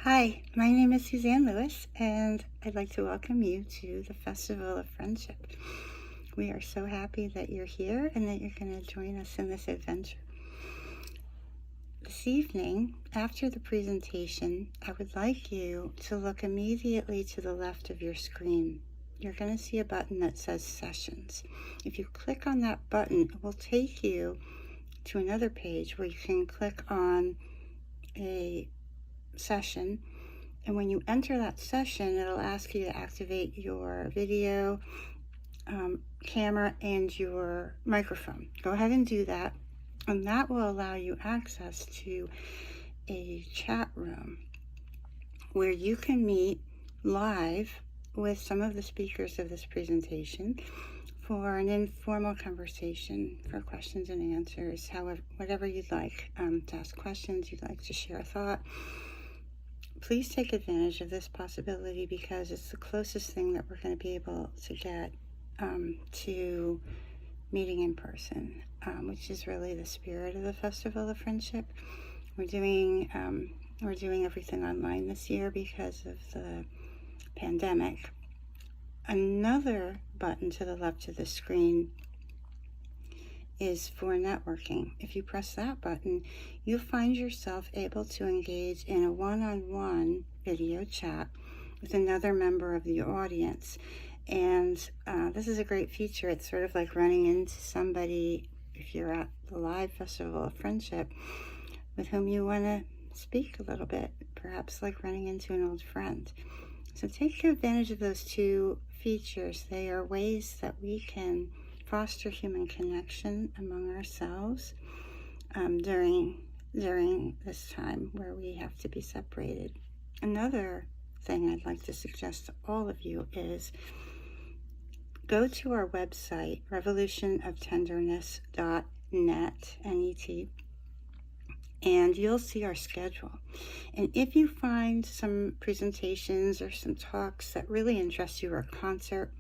Hi, my name is Suzanne Lewis, and I'd like to welcome you to the Festival of Friendship. We are so happy that you're here and that you're going to join us in this adventure. This evening, after the presentation, I would like you to look immediately to the left of your screen. You're going to see a button that says Sessions. If you click on that button, it will take you to another page where you can click on a session, and when you enter that session, it'll ask you to activate your video, camera, and your microphone. Go ahead and do that, and that will allow you access to a chat room where you can meet live with some of the speakers of this presentation for an informal conversation, for questions and answers, however, whatever you'd like, to ask questions, you'd like to share a thought. Please take advantage of this possibility because it's the closest thing that we're going to be able to get to meeting in person, which is really the spirit of the Festival of Friendship. We're doing everything online this year because of the pandemic. Another button to the left of the screen is for networking. If you press that button, you'll find yourself able to engage in a one-on-one video chat with another member of the audience. And this is a great feature. It's sort of like running into somebody, if you're at the live Festival of Friendship, with whom you want to speak a little bit, perhaps like running into an old friend. So take advantage of those two features. They are ways that we can foster human connection among ourselves during this time where we have to be separated. Another thing I'd like to suggest to all of you is go to our website, revolutionoftenderness.net, N-E-T, and you'll see our schedule. And if you find some presentations or some talks that really interest you, or a concert,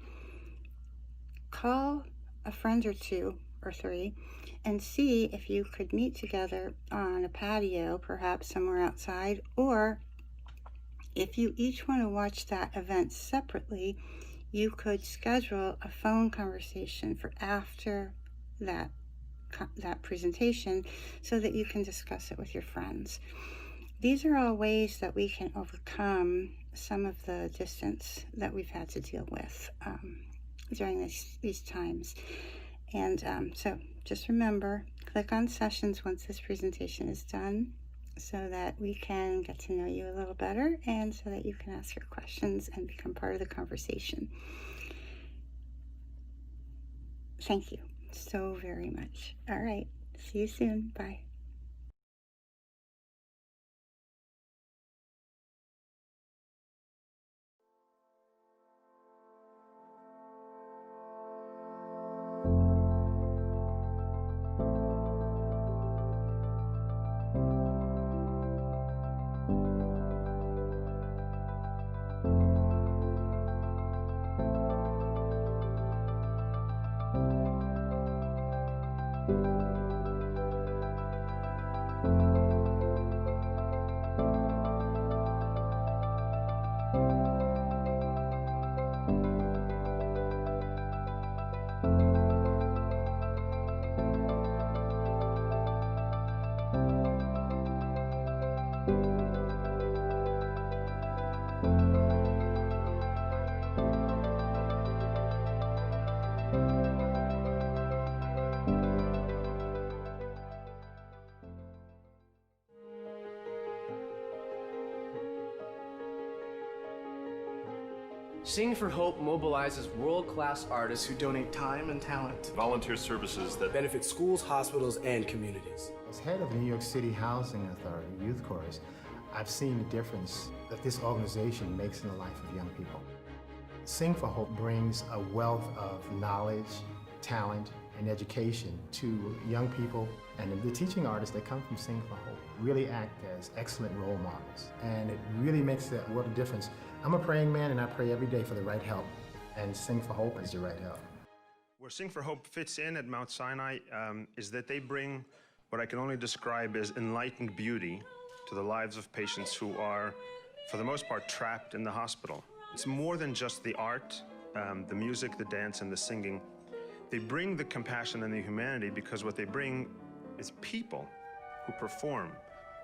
call a friend or two or three and see if you could meet together on a patio, perhaps somewhere outside, or if you each want to watch that event separately, you could schedule a phone conversation for after that presentation so that you can discuss it with your friends. These are all ways that we can overcome some of the distance that we've had to deal with during these times. And so just remember, click on Sessions once this presentation is done so that we can get to know you a little better and so that you can ask your questions and become part of the conversation. Thank you so very much. All right, see you soon. Bye. Sing for Hope mobilizes world-class artists who donate time and talent. Volunteer services that benefit schools, hospitals, and communities. As head of the New York City Housing Authority Youth Chorus, I've seen the difference that this organization makes in the life of young people. Sing for Hope brings a wealth of knowledge, talent, and education to young people, and the teaching artists that come from Sing for Hope really act as excellent role models, and it really makes a world of difference. I'm a praying man, and I pray every day for the right help, and Sing for Hope is the right help. Where Sing for Hope fits in at Mount Sinai is that they bring what I can only describe as enlightened beauty to the lives of patients who are for the most part, trapped in the hospital. It's more than just the art, the music, the dance, and the singing. They bring the compassion and the humanity because what they bring is people who perform,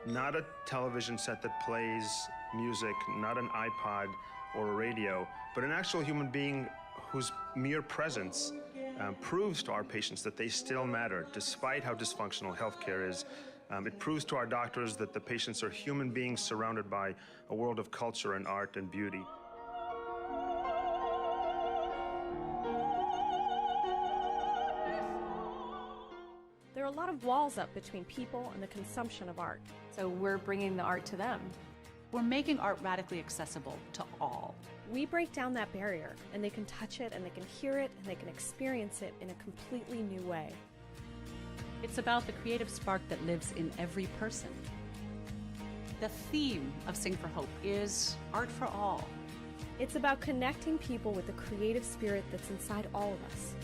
not a television set that plays music, not an iPod or a radio, but an actual human being whose mere presence proves to our patients that they still matter, despite how dysfunctional healthcare is. It proves to our doctors that the patients are human beings surrounded by a world of culture and art and beauty. There are a lot of walls up between people and the consumption of art. So we're bringing the art to them. We're making art radically accessible to all. We break down that barrier, and they can touch it, and they can hear it, and they can experience it in a completely new way. It's about the creative spark that lives in every person. The theme of Sing for Hope is art for all. It's about connecting people with the creative spirit that's inside all of us.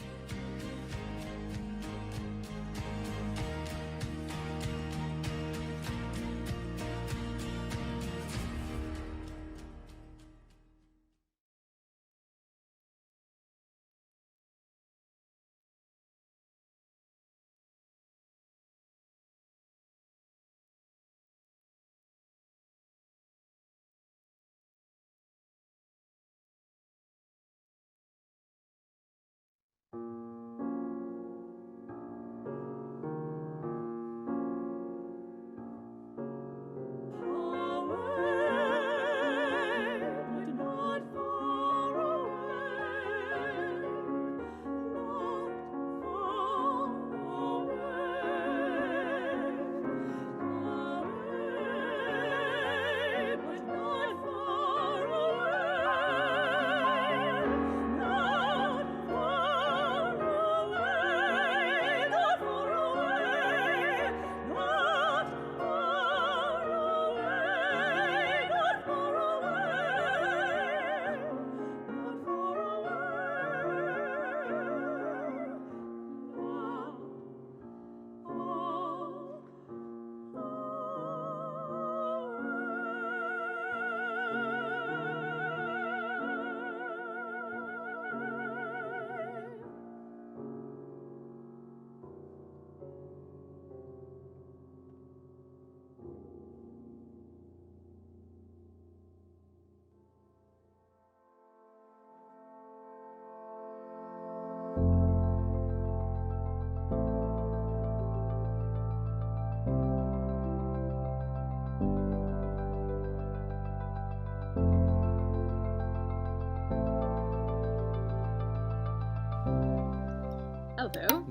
Hello.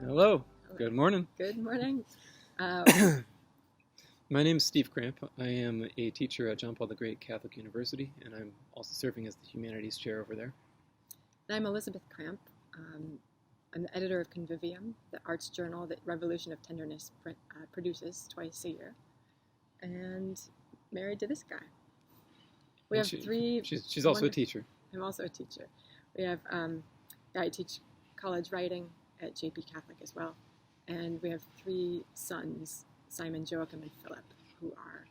Hello. Good morning. Good morning. My name is Steve Kramp. I am a teacher at John Paul the Great Catholic University, and I'm also serving as the Humanities Chair over there. I'm Elisabeth Kramp. I'm the editor of Convivium, the arts journal that Revolution of Tenderness produces twice a year, and married to this guy. We have three... She's also a teacher. I'm also a teacher. We have... I teach college writing at JP Catholic as well. And we have three sons, Simon, Joachim, and Philip, who are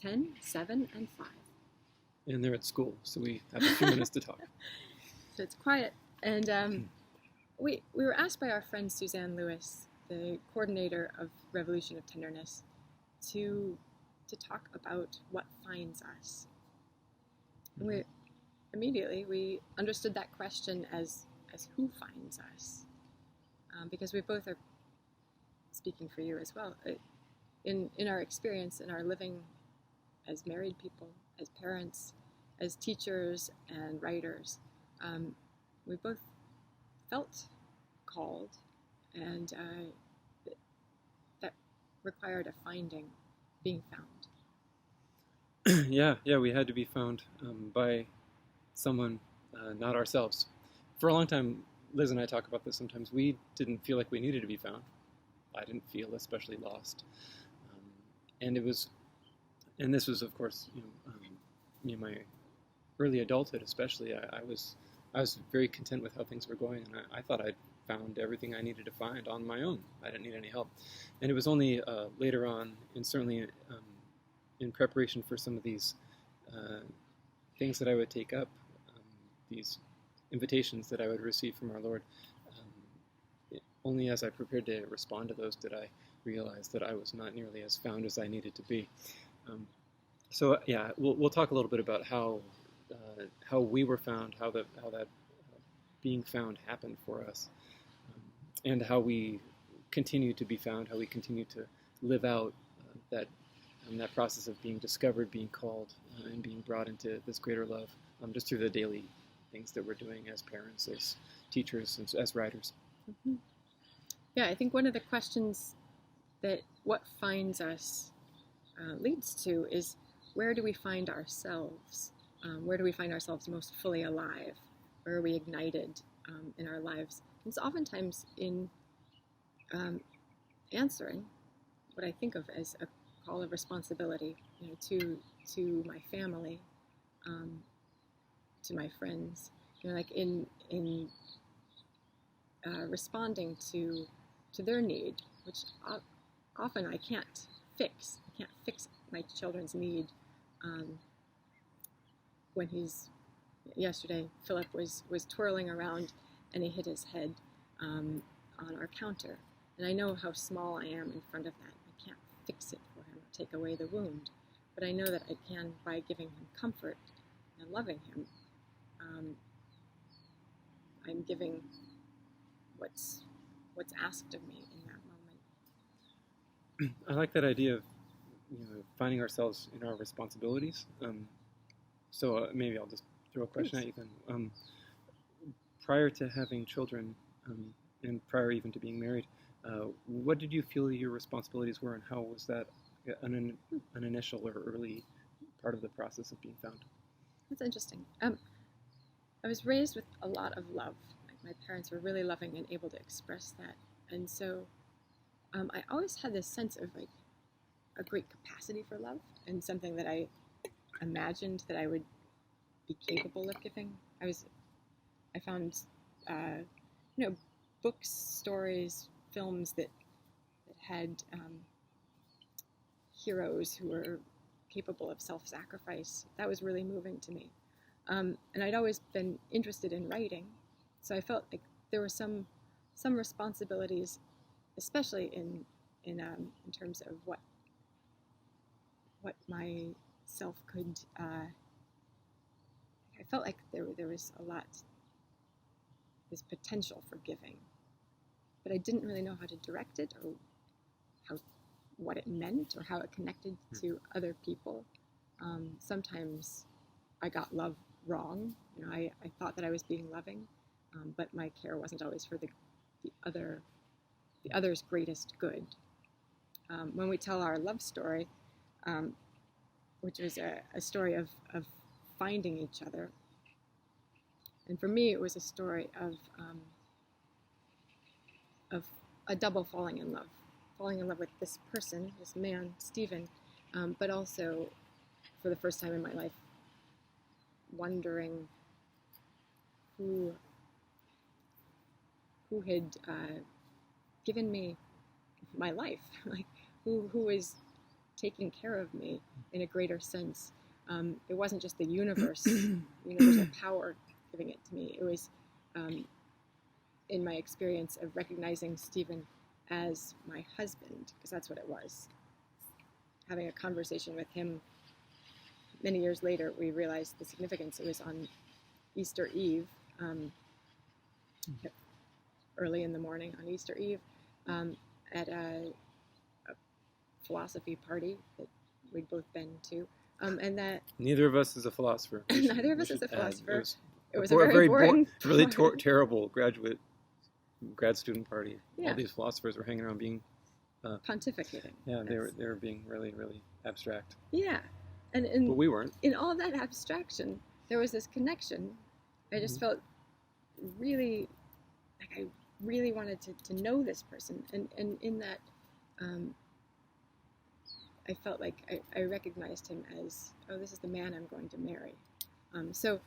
10, 7, and 5. And they're at school, so we have a few minutes to talk. So it's quiet. And we were asked by our friend Suzanne Lewis, the coordinator of Revolution of Tenderness, to talk about what finds us. And we understood that question as who finds us, because we both are speaking for you as well. In our experience, in our living as married people, as parents, as teachers and writers, we both felt called, and that required a finding, being found. Yeah, we had to be found by someone, not ourselves. For a long time, Liz and I talk about this sometimes, we didn't feel like we needed to be found. I didn't feel especially lost. And this was, of course, my early adulthood especially. I was very content with how things were going, and I thought I'd found everything I needed to find on my own. I didn't need any help. And it was only later on, and certainly in preparation for some of these things that I would take up, these invitations that I would receive from our Lord, only as I prepared to respond to those did I realize that I was not nearly as found as I needed to be. So yeah, we'll talk a little bit about how we were found, how that being found happened for us, and how we continue to be found, how we continue to live out that process of being discovered, being called, and being brought into this greater love, just through the daily things that we're doing as parents, as teachers, as writers. Mm-hmm. Yeah, I think one of the questions that what finds us leads to is, where do we find ourselves? Where do we find ourselves most fully alive? Where are we ignited in our lives? And it's oftentimes in answering what I think of as a call of responsibility, to my family, to my friends, like in responding to their need, which often I can't fix. I can't fix my children's need. When yesterday, Philip was twirling around and he hit his head on our counter. And I know how small I am in front of that. I can't fix it for him or take away the wound. But I know that I can by giving him comfort and loving him. I'm giving what's asked of me in that moment. I like that idea of finding ourselves in our responsibilities. So maybe I'll just throw a question at you then. Prior to having children, and prior even to being married, what did you feel your responsibilities were, and how was that an initial or early part of the process of being found? That's interesting. I was raised with a lot of love. My parents were really loving and able to express that. And so I always had this sense of like a great capacity for love, and something that I imagined that I would be capable of giving. I found books, stories, films that had heroes who were capable of self-sacrifice. That was really moving to me. And I'd always been interested in writing, so I felt like there were some responsibilities, especially in terms of what myself could. I felt like there was a lot, this potential for giving, but I didn't really know how to direct it, or what it meant, or how it connected to other people. Sometimes I got love wrong. I thought that I was being loving, but my care wasn't always for the other's greatest good. When we tell our love story, which was a story of finding each other, and for me it was a story of a double falling in love with this person, this man, Stephen, but also for the first time in my life, wondering who had given me my life, like who is taking care of me in a greater sense. It wasn't just the universe, universal power giving it to me. It was, in my experience of recognizing Stephen as my husband, because that's what it was. Having a conversation with him many years later, we realized the significance. It was on Easter Eve, early in the morning on Easter Eve, at a philosophy party that we'd both been to, and that neither of us is a philosopher. Neither of us is a philosopher. It was a very boring, really terrible grad student party. Yeah. All these philosophers were hanging around being pontificating. Yeah, they were being really, really abstract. Yeah, and but we weren't. In all that abstraction, there was this connection. I just felt really like I really wanted to know this person, and in that, I felt like I recognized him as, oh, this is the man I'm going to marry. So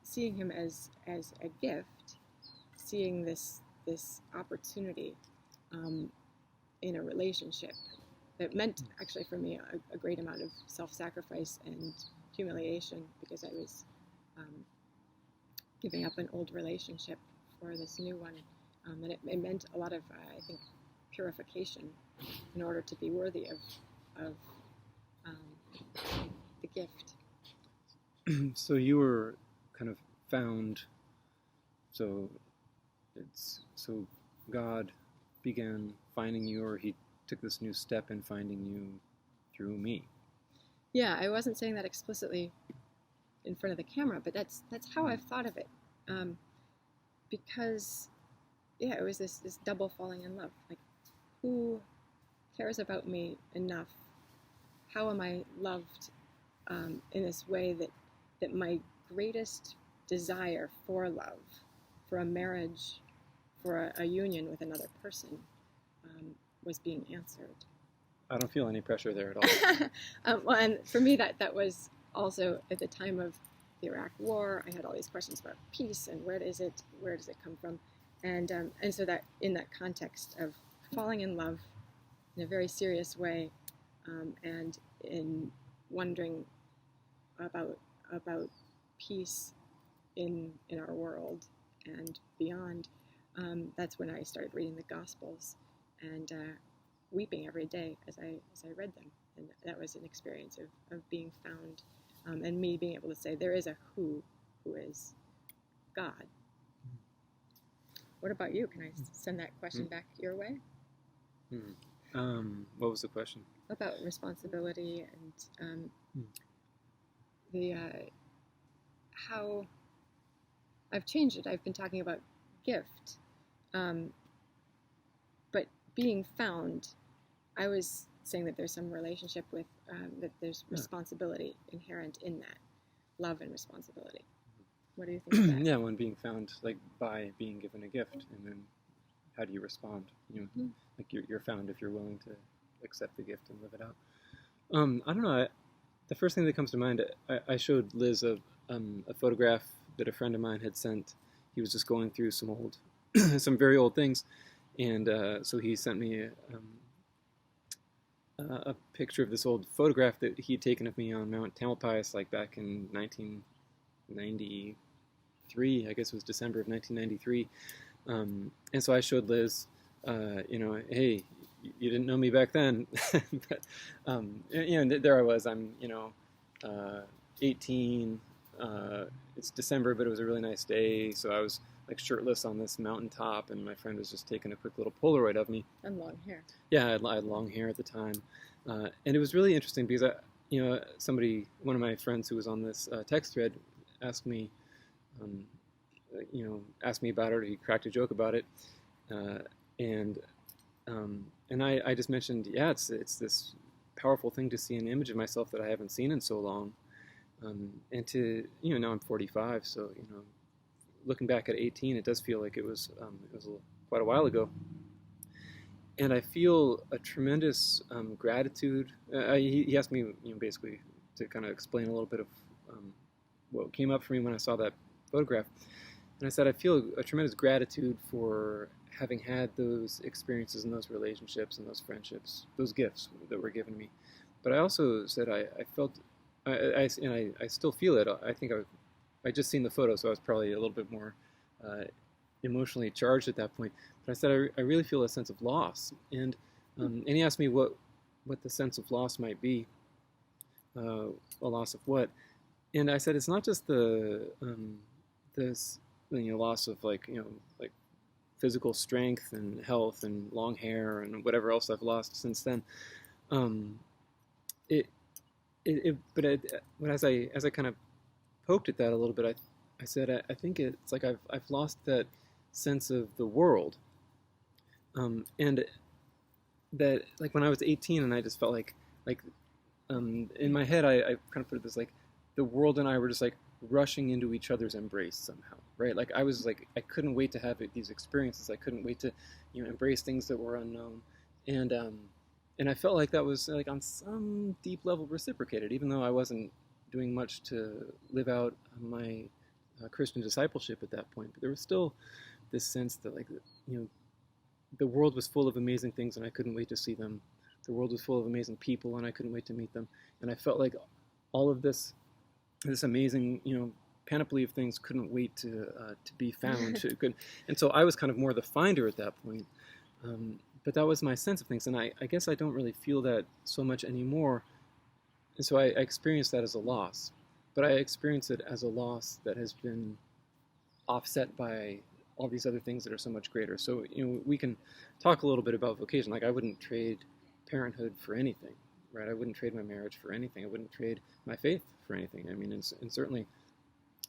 seeing him as a gift, seeing this opportunity, in a relationship that meant actually for me a great amount of self-sacrifice and humiliation, because I was giving up an old relationship for this new one. And it meant a lot of, I think, purification in order to be worthy of the gift. So you were kind of found, so God began finding you, or he took this new step in finding you through me. Yeah, I wasn't saying that explicitly in front of the camera, but that's how I've thought of it. Because, yeah, it was this double falling in love. Like, who cares about me enough? How am I loved in this way that my greatest desire for love, for a marriage, for a union with another person, was being answered? I don't feel any pressure there at all. Well, and for me, that was also at the time of the Iraq War. I had all these questions about peace and where does it come from, and so that in that context of falling in love in a very serious way, and in wondering about peace in our world and beyond, that's when I started reading the Gospels and weeping every day as I read them, and that was an experience of being found, and me being able to say there is a who is God. What about you? Can I send that question back your way? What was the question? About responsibility and the how I've changed it. I've been talking about gift, but being found, I was saying that there's some relationship with that there's responsibility inherent in that, love and responsibility. What do you think of that? Yeah, when being found, like by being given a gift, and then how do you respond? Like you're found if you're willing to accept the gift and live it out. I don't know. The first thing that comes to mind, I showed Liz a photograph that a friend of mine had sent. He was just going through some old, some very old things, and so he sent me a picture of this old photograph that he had taken of me on Mount Tamalpais, like back in 1993. I guess it was December of 1993. And so I showed Liz, hey, you didn't know me back then, but there I was. I'm 18. It's December, but it was a really nice day, so I was like shirtless on this mountaintop, and my friend was just taking a quick little Polaroid of me. And long hair. Yeah, I had long hair at the time, and it was really interesting because one of my friends who was on this text thread asked me, asked me about it, or he cracked a joke about it, and I just mentioned, yeah, it's this powerful thing to see an image of myself that I haven't seen in so long, and to now I'm 45, so looking back at 18, it does feel like it was quite a while ago, and I feel a tremendous gratitude. He asked me basically to kind of explain a little bit of what came up for me when I saw that photograph, and I said I feel a tremendous gratitude for having had those experiences and those relationships and those friendships, those gifts that were given me. But I also said I felt, I still feel it. I think I just seen the photo, so I was probably a little bit more emotionally charged at that point. But I said I really feel a sense of loss, and he asked me what the sense of loss might be, a loss of what, and I said it's not just this loss of like physical strength and health and long hair and whatever else I've lost since then. But as I kind of poked at that a little bit, I said I think it's like I've lost that sense of the world, and that like when I was 18 and I just felt like in my head I kind of put it this like the world and I were just like rushing into each other's embrace somehow, right? Like I was like I couldn't wait to have these experiences. I couldn't wait to embrace things that were unknown, and I felt like that was like on some deep level reciprocated, even though I wasn't doing much to live out my Christian discipleship at that point. But there was still this sense that like the world was full of amazing things, and I couldn't wait to see them. The world was full of amazing people, and I couldn't wait to meet them. And I felt like all of this amazing, panoply of things couldn't wait to be found. And so I was kind of more the finder at that point. But that was my sense of things, and I guess I don't really feel that so much anymore. And so I experienced that as a loss. But I experienced it as a loss that has been offset by all these other things that are so much greater. So, we can talk a little bit about vocation. Like, I wouldn't trade parenthood for anything, right? I wouldn't trade my marriage for anything. I wouldn't trade my faith for anything. I mean, and certainly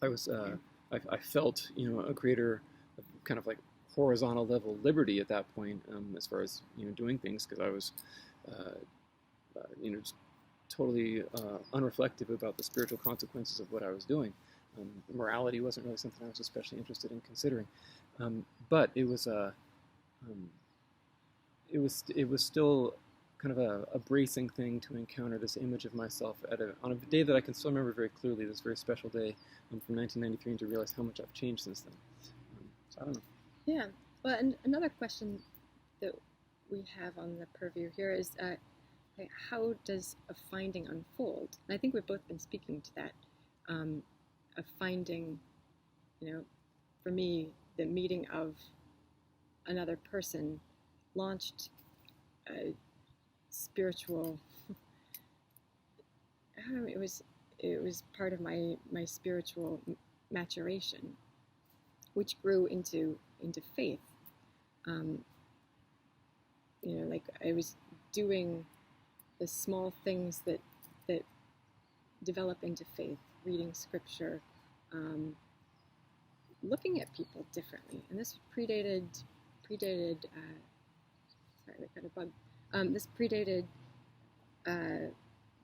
I was, I felt, a greater kind of like horizontal level liberty at that point, as far as, doing things, because I was, just totally unreflective about the spiritual consequences of what I was doing. Morality wasn't really something I was especially interested in considering, but it was still kind of a bracing thing to encounter this image of myself on a day that I can still remember very clearly, this very special day from 1993, and to realize how much I've changed since then. So I don't know. Yeah. Well, and another question that we have on the purview here is, how does a finding unfold? And I think we've both been speaking to that. A finding, for me, the meeting of another person launched a spiritual. It was part of my spiritual maturation, which grew into faith. Like I was doing the small things that develop into faith, reading scripture, looking at people differently. And this predated. Sorry, we got a bug. This predated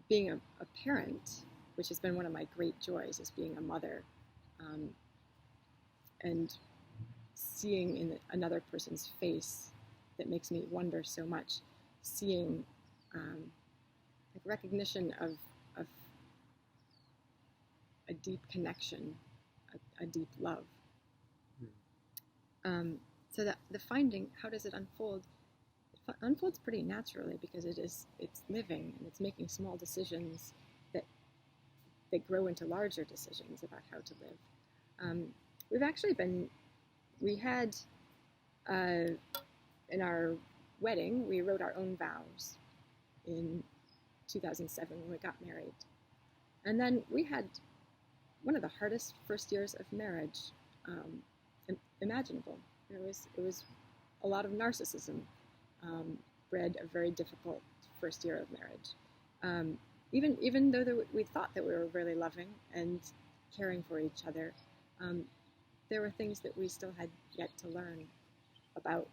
being a parent, which has been one of my great joys, is being a mother, and seeing in another person's face that makes me wonder so much. Seeing like recognition of a deep connection, a deep love. So that the finding, how does it unfold? It unfolds pretty naturally because it's living and it's making small decisions that grow into larger decisions about how to live. We had in our wedding, we wrote our own vows in 2007 when we got married. And then we had one of the hardest first years of marriage imaginable. It was a lot of narcissism, bred a very difficult first year of marriage. Even though we thought that we were really loving and caring for each other, there were things that we still had yet to learn about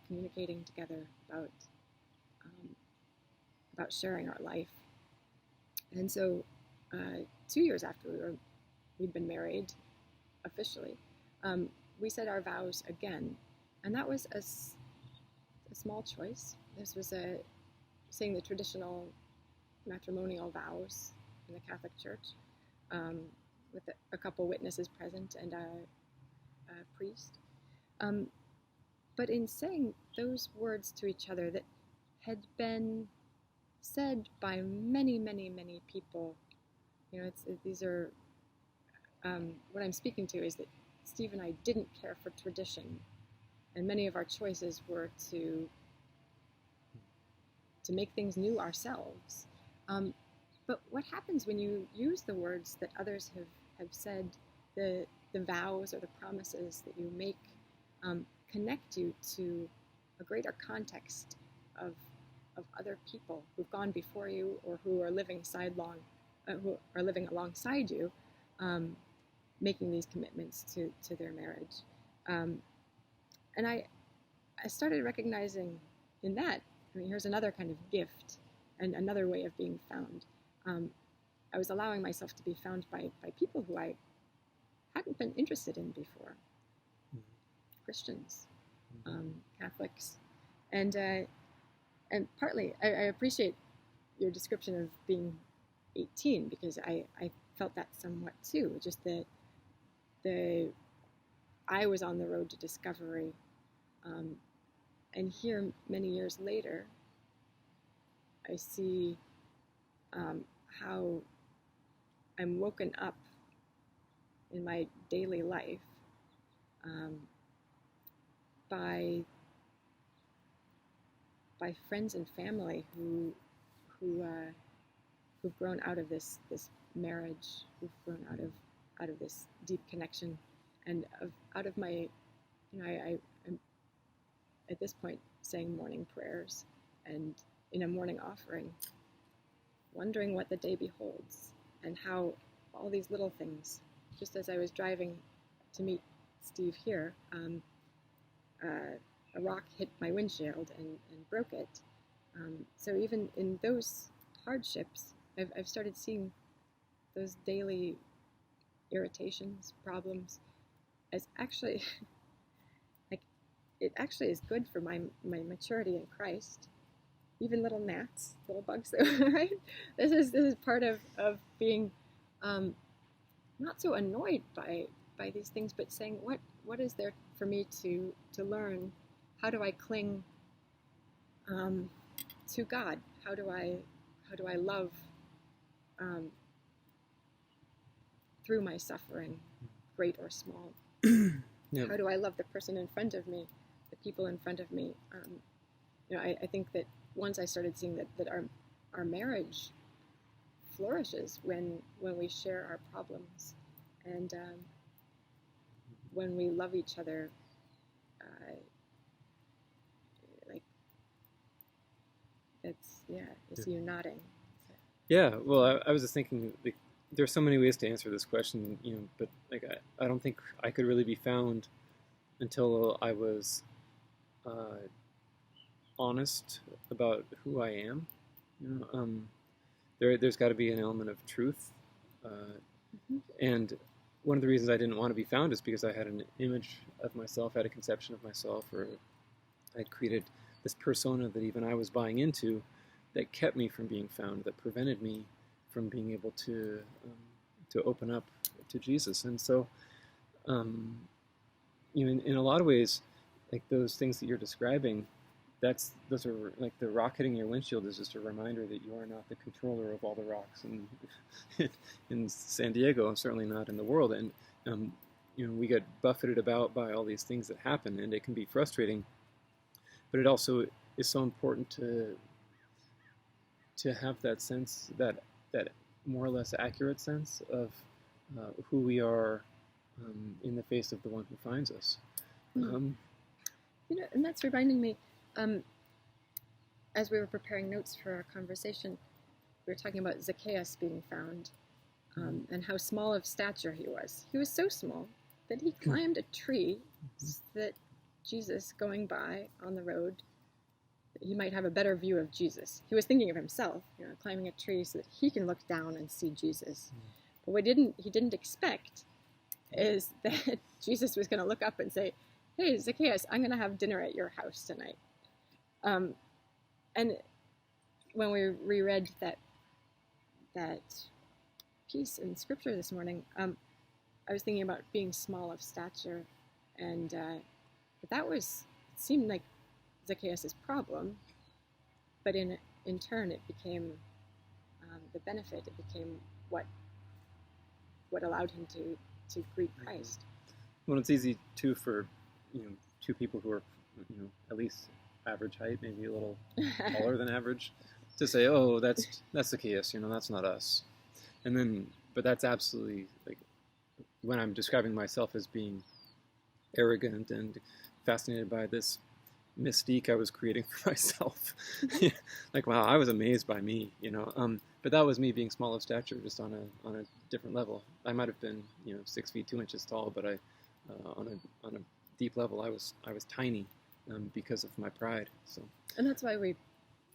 communicating together, about sharing our life. And so 2 years after we'd been married officially, we said our vows again, and that was a small choice. This was saying the traditional matrimonial vows in the Catholic Church, with a couple witnesses present and a priest. But in saying those words to each other that had been said by many, many, many people, these are what I'm speaking to is that Steve and I didn't care for tradition, and many of our choices were to make things new ourselves. But what happens when you use the words that others have said, the vows or the promises that you make connect you to a greater context of other people who've gone before you or who are living alongside you, making these commitments to their marriage. And I started recognizing in that, here's another kind of gift and another way of being found. I was allowing myself to be found by people who I hadn't been interested in before. Christians, Catholics. And partly, I appreciate your description of being 18 because I felt that somewhat too, just that I was on the road to discovery And here, many years later, I see how I'm woken up in my daily life by friends and family who've grown out of this marriage, who've grown out of this deep connection, and out of my, I'm at this point saying morning prayers and in a morning offering, wondering what the day beholds and how all these little things, just as I was driving to meet Steve here, a rock hit my windshield and broke it. So even in those hardships, I've started seeing those daily irritations, problems, as actually, like, it actually is good for my maturity in Christ. Even little gnats, little bugs, right? This is part of being not so annoyed by these things, but saying what is there for me to learn? How do I cling to God? How do I love through my suffering, great or small? Yep. How do I love the person in front of me, the people in front of me? I think that once I started seeing that our marriage flourishes when we share our problems and when we love each other, I see you nodding. Yeah, well, I was just thinking, like, there's so many ways to answer this question, but like I don't think I could really be found until I was honest about who I am. There's got to be an element of truth, and one of the reasons I didn't want to be found is because I had an image of myself, had a conception of myself, or I'd created this persona that even I was buying into, that kept me from being found, that prevented me from being able to open up to Jesus. And so, in a lot of ways, like those things that you're describing, those are like the rock hitting your windshield is just a reminder that you are not the controller of all the rocks in San Diego, and certainly not in the world. And we get buffeted about by all these things that happen, and it can be frustrating. But it also is so important to have that sense, that more or less accurate sense of who we are in the face of the one who finds us. And that's reminding me, as we were preparing notes for our conversation, we were talking about Zacchaeus being found, and how small of stature he was. He was so small that he climbed a tree so that Jesus, going by on the road, he might have a better view of Jesus. He was thinking of himself, climbing a tree so that he can look down and see Jesus. But what he didn't expect is that Jesus was going to look up and say, "Hey, Zacchaeus, I'm going to have dinner at your house tonight." And when we reread that piece in Scripture this morning, I was thinking about being small of stature, and that it seemed like Zacchaeus' problem, but in turn it became the benefit. It became what allowed him to greet Christ. Well, it's easy too for two people who are at least average height, maybe a little taller than average, to say, "Oh, that's Zacchaeus. That's not us." And then, but that's absolutely, like, when I'm describing myself as being arrogant and fascinated by this mystique I was creating for myself. Like, wow, I was amazed by me, but that was me being small of stature, just on a different level. I might have been 6 feet 2 inches tall, but I on a deep level I was tiny because of my pride. So, and that's why we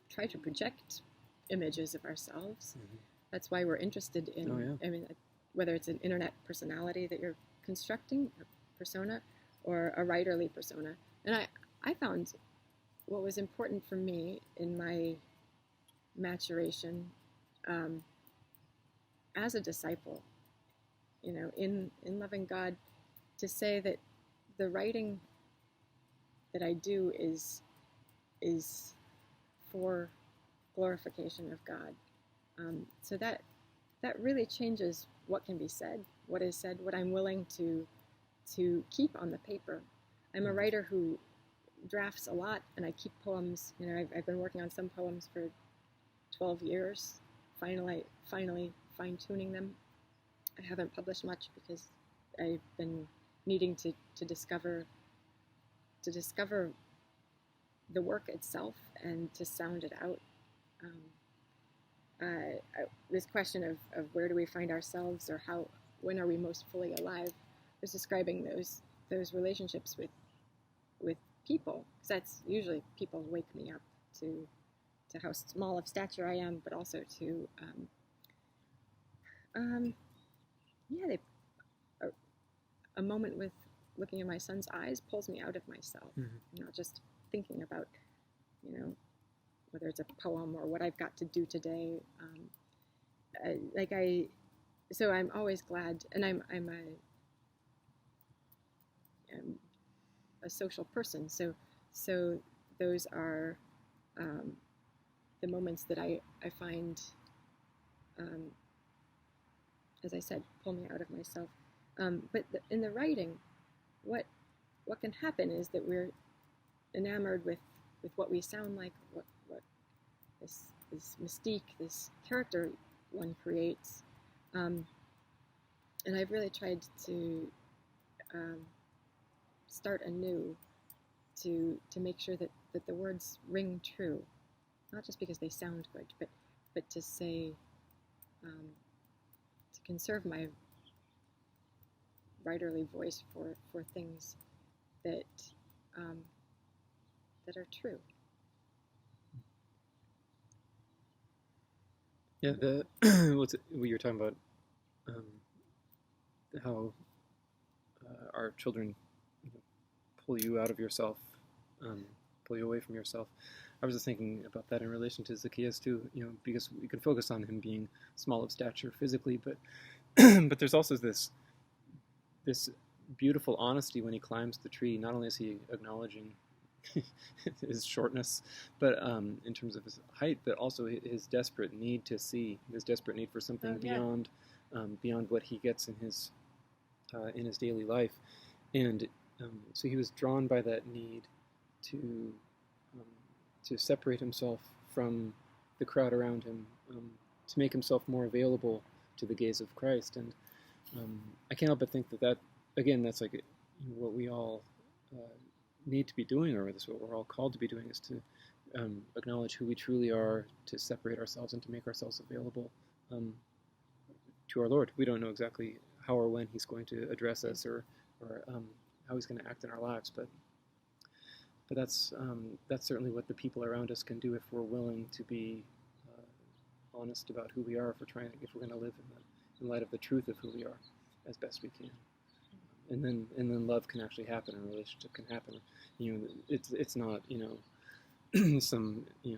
try to project images of ourselves. That's why we're interested in I mean, whether it's an internet personality that you're constructing, a persona, or a writerly persona. And I found what was important for me in my maturation as a disciple, in loving God, to say that the writing that I do is is for glorification of God. So that really changes what can be said, what is said, what I'm willing to keep on the paper. I'm a writer who drafts a lot, and I keep poems. You know, I've been working on some poems for 12 years, finally fine-tuning them. I haven't published much because I've been needing to discover the work itself and to sound it out. This question of where do we find ourselves, or when are we most fully alive, was describing those relationships with people, because that's usually people wake me up to how small of stature I am, but also to a moment with looking in my son's eyes pulls me out of myself. You know, just thinking about, you know, whether it's a poem or what I've got to do today. So I'm always glad, and I'm a social person. So those are the moments that I find, as I said, pull me out of myself. But in the writing, what can happen is that we're enamored with what we sound like, what this mystique, this character one creates, and I've really tried to start anew to make sure that the words ring true, not just because they sound good, but to say, to conserve my writerly voice for things that are true. Yeah, what you were talking about, how our children pull you out of yourself, pull you away from yourself. I was just thinking about that in relation to Zacchaeus too, you know, because we can focus on him being small of stature physically, but but there's also this beautiful honesty when he climbs the tree. Not only is he acknowledging his shortness, but in terms of his height, but also his desperate need to see, his desperate need for something beyond what he gets in his daily life, and so he was drawn by that need to separate himself from the crowd around him, to make himself more available to the gaze of Christ. And I can't help but think that again, that's like what we all need to be doing, or that's what we're all called to be doing, is to acknowledge who we truly are, to separate ourselves and to make ourselves available to our Lord. We don't know exactly how or when he's going to address us, or how he's going to act in our lives, but that's certainly what the people around us can do if we're willing to be honest about who we are, if we're going to live in light of the truth of who we are as best we can. And then love can actually happen, and relationship can happen. You know, it's not, you know, some, you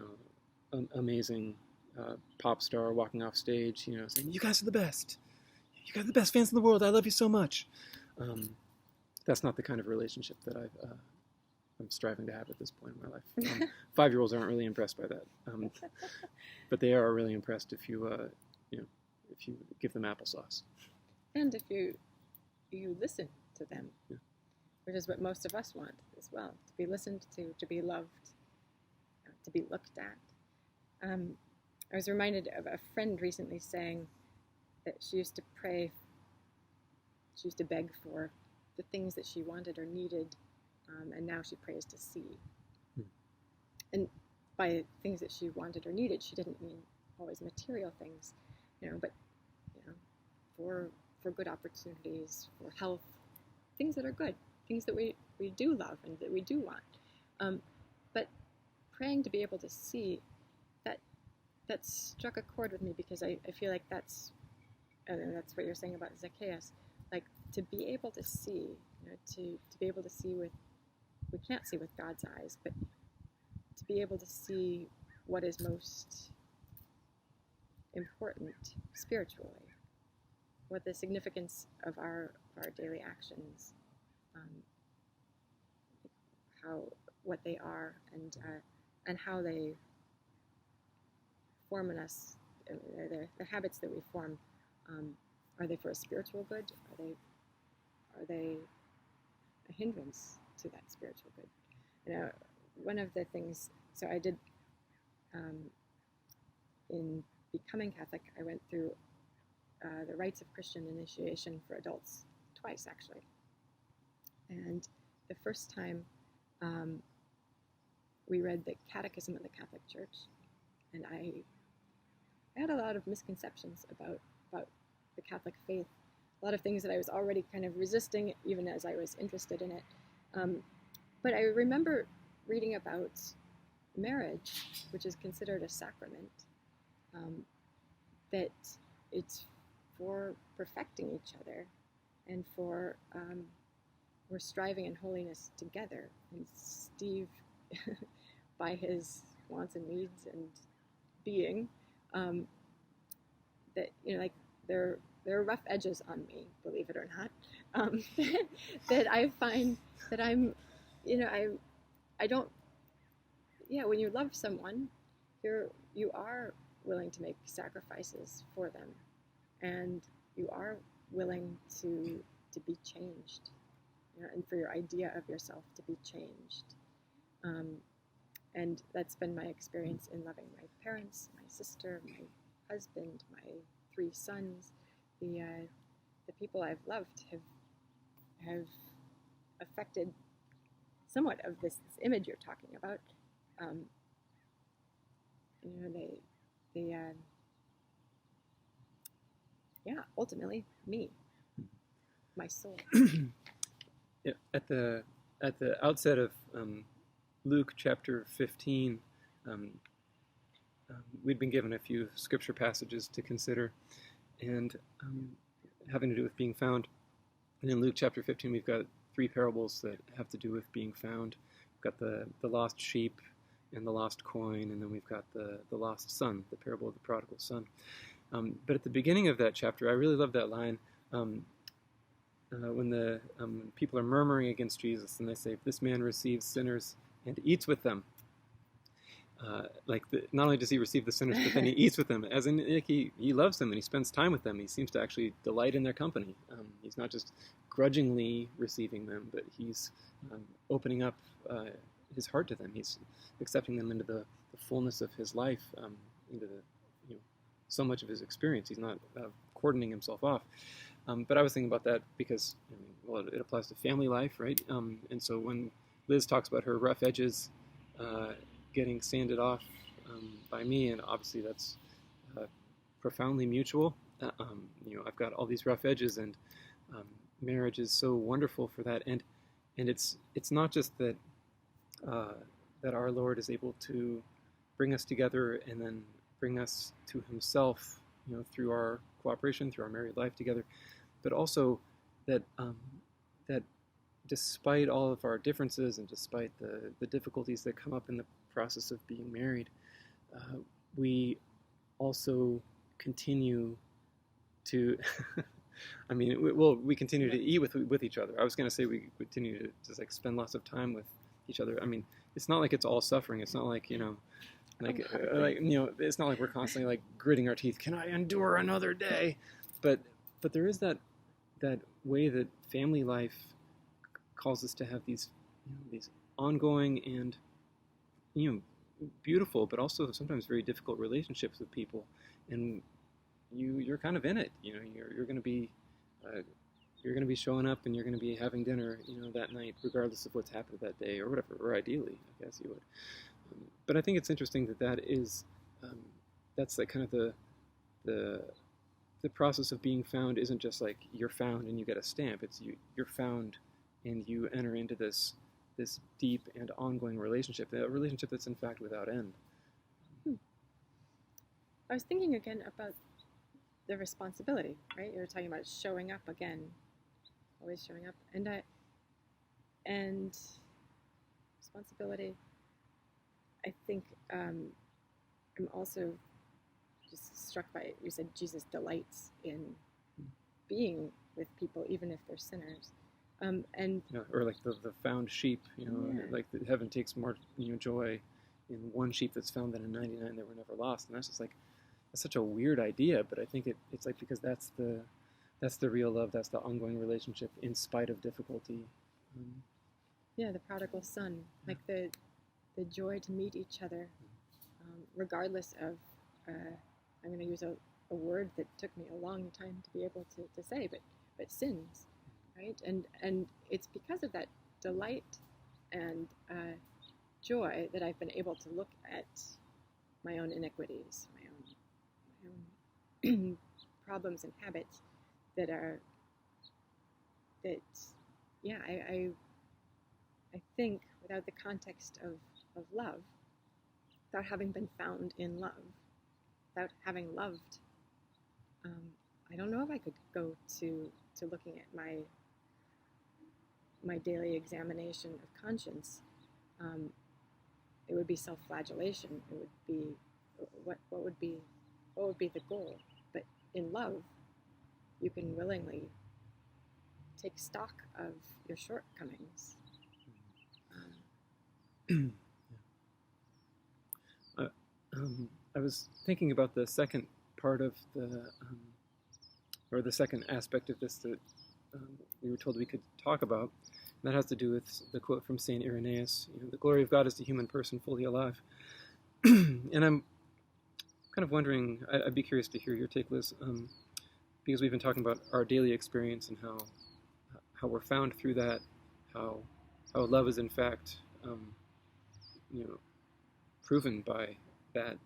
know, amazing pop star walking off stage, you know, saying, "You guys are the best. You guys are the best fans in the world. I love you so much." That's not the kind of relationship that I'm striving to have at this point in my life. 5-year-olds aren't really impressed by that, but they are really impressed if you give them applesauce. And if you listen to them, which is what most of us want as well, to be listened to be loved, to be looked at. I was reminded of a friend recently saying that she used to beg for the things that she wanted or needed, and now she prays to see. And by things that she wanted or needed, she didn't mean always material things, you know, but, you know, for good opportunities, for health, things that are good, things that we do love and that we do want. But praying to be able to see, that struck a chord with me, because I feel like that's what you're saying about Zacchaeus, like to be able to see, you know, to be able to see we can't see with God's eyes, but to be able to see what is most important spiritually, what the significance of our daily actions, what they are, and and how they form in us, the habits that we form. Are they for a spiritual good? Are they a hindrance to that spiritual good? One of the things, so I did, in becoming Catholic, I went through the rites of Christian initiation for adults twice, actually. And the first time, we read the Catechism of the Catholic Church, and I had a lot of misconceptions about the Catholic faith, a lot of things that I was already kind of resisting, even as I was interested in it. But I remember reading about marriage, which is considered a sacrament, that it's for perfecting each other, and for we're striving in holiness together. And Steve, by his wants and needs and being, that like there are rough edges on me, believe it or not, that I find that I'm, I don't. Yeah, when you love someone, you are willing to make sacrifices for them, and you are willing to be changed, and for your idea of yourself to be changed. And that's been my experience in loving my parents, my sister, my husband, my 3 sons. The people I've loved have affected somewhat of this image you're talking about. Ultimately me, my soul. Yeah, at the outset of Luke chapter 15, we'd been given a few scripture passages to consider, and having to do with being found. And in Luke chapter 15, we've got 3 parables that have to do with being found. We've got the lost sheep and the lost coin, and then we've got the lost son, the parable of the prodigal son. But at the beginning of that chapter, I really love that line when the people are murmuring against Jesus, and they say, "This man receives sinners and eats with them." Not only does he receive the sinners, but then he eats with them, as in he loves them and he spends time with them. He seems to actually delight in their company. He's not just grudgingly receiving them, but he's opening up his heart to them. He's accepting them into the fullness of his life, into so much of his experience. He's not cordoning himself off. But I was thinking about that because, it applies to family life, right? And so when Liz talks about her rough edges getting sanded off by me, and obviously that's profoundly mutual. I've got all these rough edges, and marriage is so wonderful for that. And it's not just that that our Lord is able to bring us together and then bring us to Himself, through our cooperation, through our married life together, but also that that despite all of our differences and despite the difficulties that come up in the process of being married, we also continue to, we continue to eat with each other. I was going to say we continue to just spend lots of time with each other. It's not like it's all suffering. It's not like, it's not like we're constantly gritting our teeth. Can I endure another day? But there is that way that family life calls us to have these ongoing and beautiful, but also sometimes very difficult relationships with people, and you're kind of in it. You're going to be showing up, and you're going to be having dinner that night, regardless of what's happened that day or whatever, or ideally, I guess you would. But I think it's interesting that is that's kind of the process of being found isn't just like you're found and you get a stamp. It's you're found and you enter into this deep and ongoing relationship, a relationship that's in fact without end. I was thinking again about the responsibility, right? You were talking about showing up again, always showing up, and responsibility. I think I'm also just struck by, you said Jesus delights in being with people, even if they're sinners. Or like the found sheep, like heaven takes more joy in one sheep that's found than in 99 that were never lost. And that's just like, that's such a weird idea, but I think it's like, because that's the real love, that's the ongoing relationship in spite of difficulty. Yeah, the prodigal son, like the joy to meet each other, regardless of, I'm going to use a word that took me a long time to be able to say, but sins, right? And it's because of that delight and joy that I've been able to look at my own iniquities, my own problems and habits that I think without the context of love, without having been found in love, without having loved, I don't know if I could go to looking at my daily examination of conscience. It would be self-flagellation. It would be what would be the goal? But in love, you can willingly take stock of your shortcomings. I was thinking about the second part of or the second aspect of this that we were told we could talk about. And that has to do with the quote from St. Irenaeus, the glory of God is the human person fully alive. And I'm kind of wondering, I'd be curious to hear your take, Liz, because we've been talking about our daily experience and how we're found through that, how love is in fact, proven by that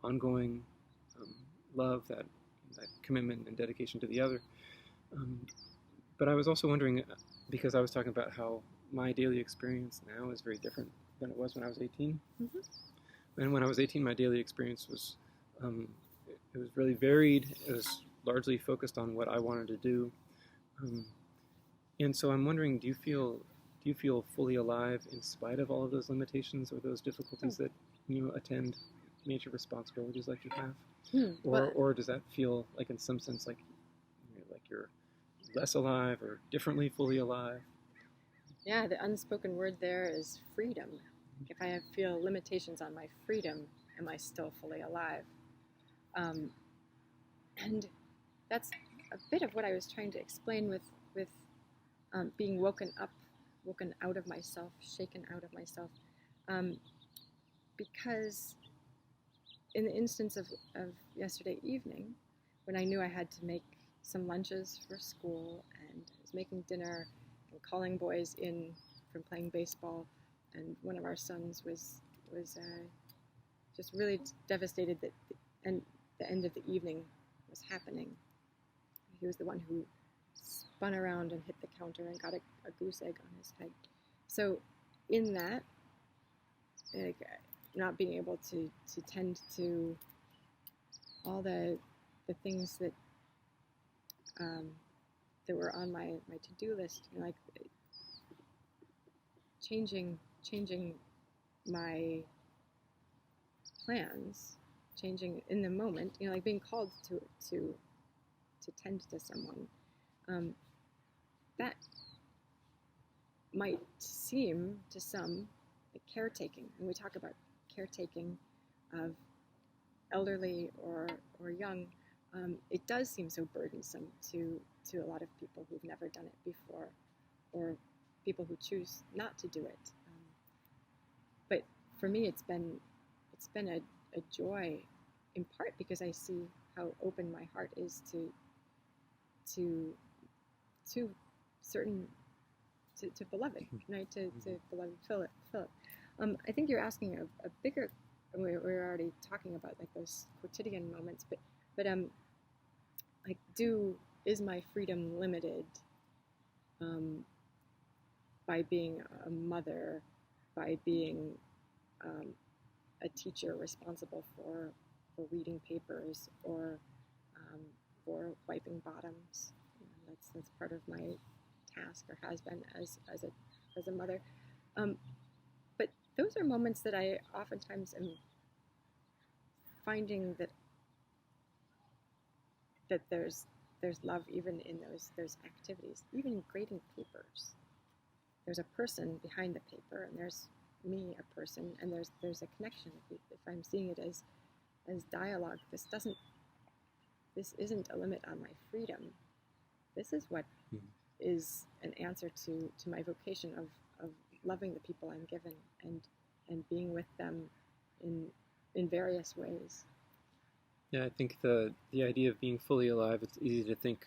ongoing love, that commitment and dedication to the other. But I was also wondering, because I was talking about how my daily experience now is very different than it was when I was 18. Mm-hmm. And when I was 18, my daily experience was, it was really varied. It was largely focused on what I wanted to do. And so I'm wondering, do you feel fully alive in spite of all of those limitations or those difficulties that attend major responsibilities like you have? Or does that feel like, in some sense, like you're less alive or differently fully alive? Yeah, the unspoken word there is freedom. If I feel limitations on my freedom, am I still fully alive? And that's a bit of what I was trying to explain with being woken out of myself, shaken out of myself. Because in the instance of yesterday evening, when I knew I had to make some lunches for school, and I was making dinner and calling boys in from playing baseball, and one of our sons was just really devastated that the end of the evening was happening. He was the one who spun around and hit the counter and got a goose egg on his head. So in that, not being able to tend to all the things that were on my to-do list, like changing my plans, changing in the moment, like being called to tend to someone, that might seem to some like caretaking. And we talk about caretaking of elderly or young. It does seem so burdensome to a lot of people who've never done it before, or people who choose not to do it. But for me, it's been a joy, in part because I see how open my heart is to beloved, right? To beloved Philip. I think you're asking a bigger. We're already talking about like those quotidian moments, but like, is my freedom limited by being a mother, by being a teacher responsible for reading papers or for wiping bottoms? That's part of my task, or has been as a mother. But those are moments that I oftentimes am finding that there's love even in those activities, even in grading papers. There's a person behind the paper, and there's me a person, and there's a connection. If I'm seeing it as dialogue, this isn't a limit on my freedom. This is what is an answer to my vocation of loving the people I'm given and being with them in various ways. Yeah, I think the idea of being fully alive, it's easy to think,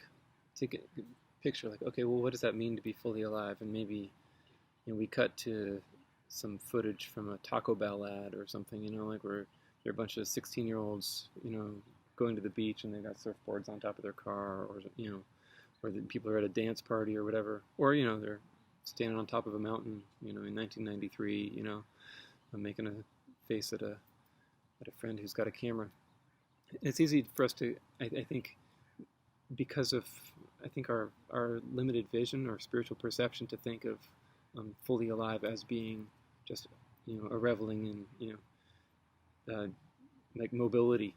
picture like, okay, well, what does that mean to be fully alive? And maybe, we cut to some footage from a Taco Bell ad or something, like where there are a bunch of 16-year-olds, going to the beach and they got surfboards on top of their car, or or the people are at a dance party or whatever, or they're standing on top of a mountain, in 1993, making a face at a friend who's got a camera. It's easy for us to, I think, because of our limited vision or spiritual perception, to think of fully alive as being just a reveling in like mobility,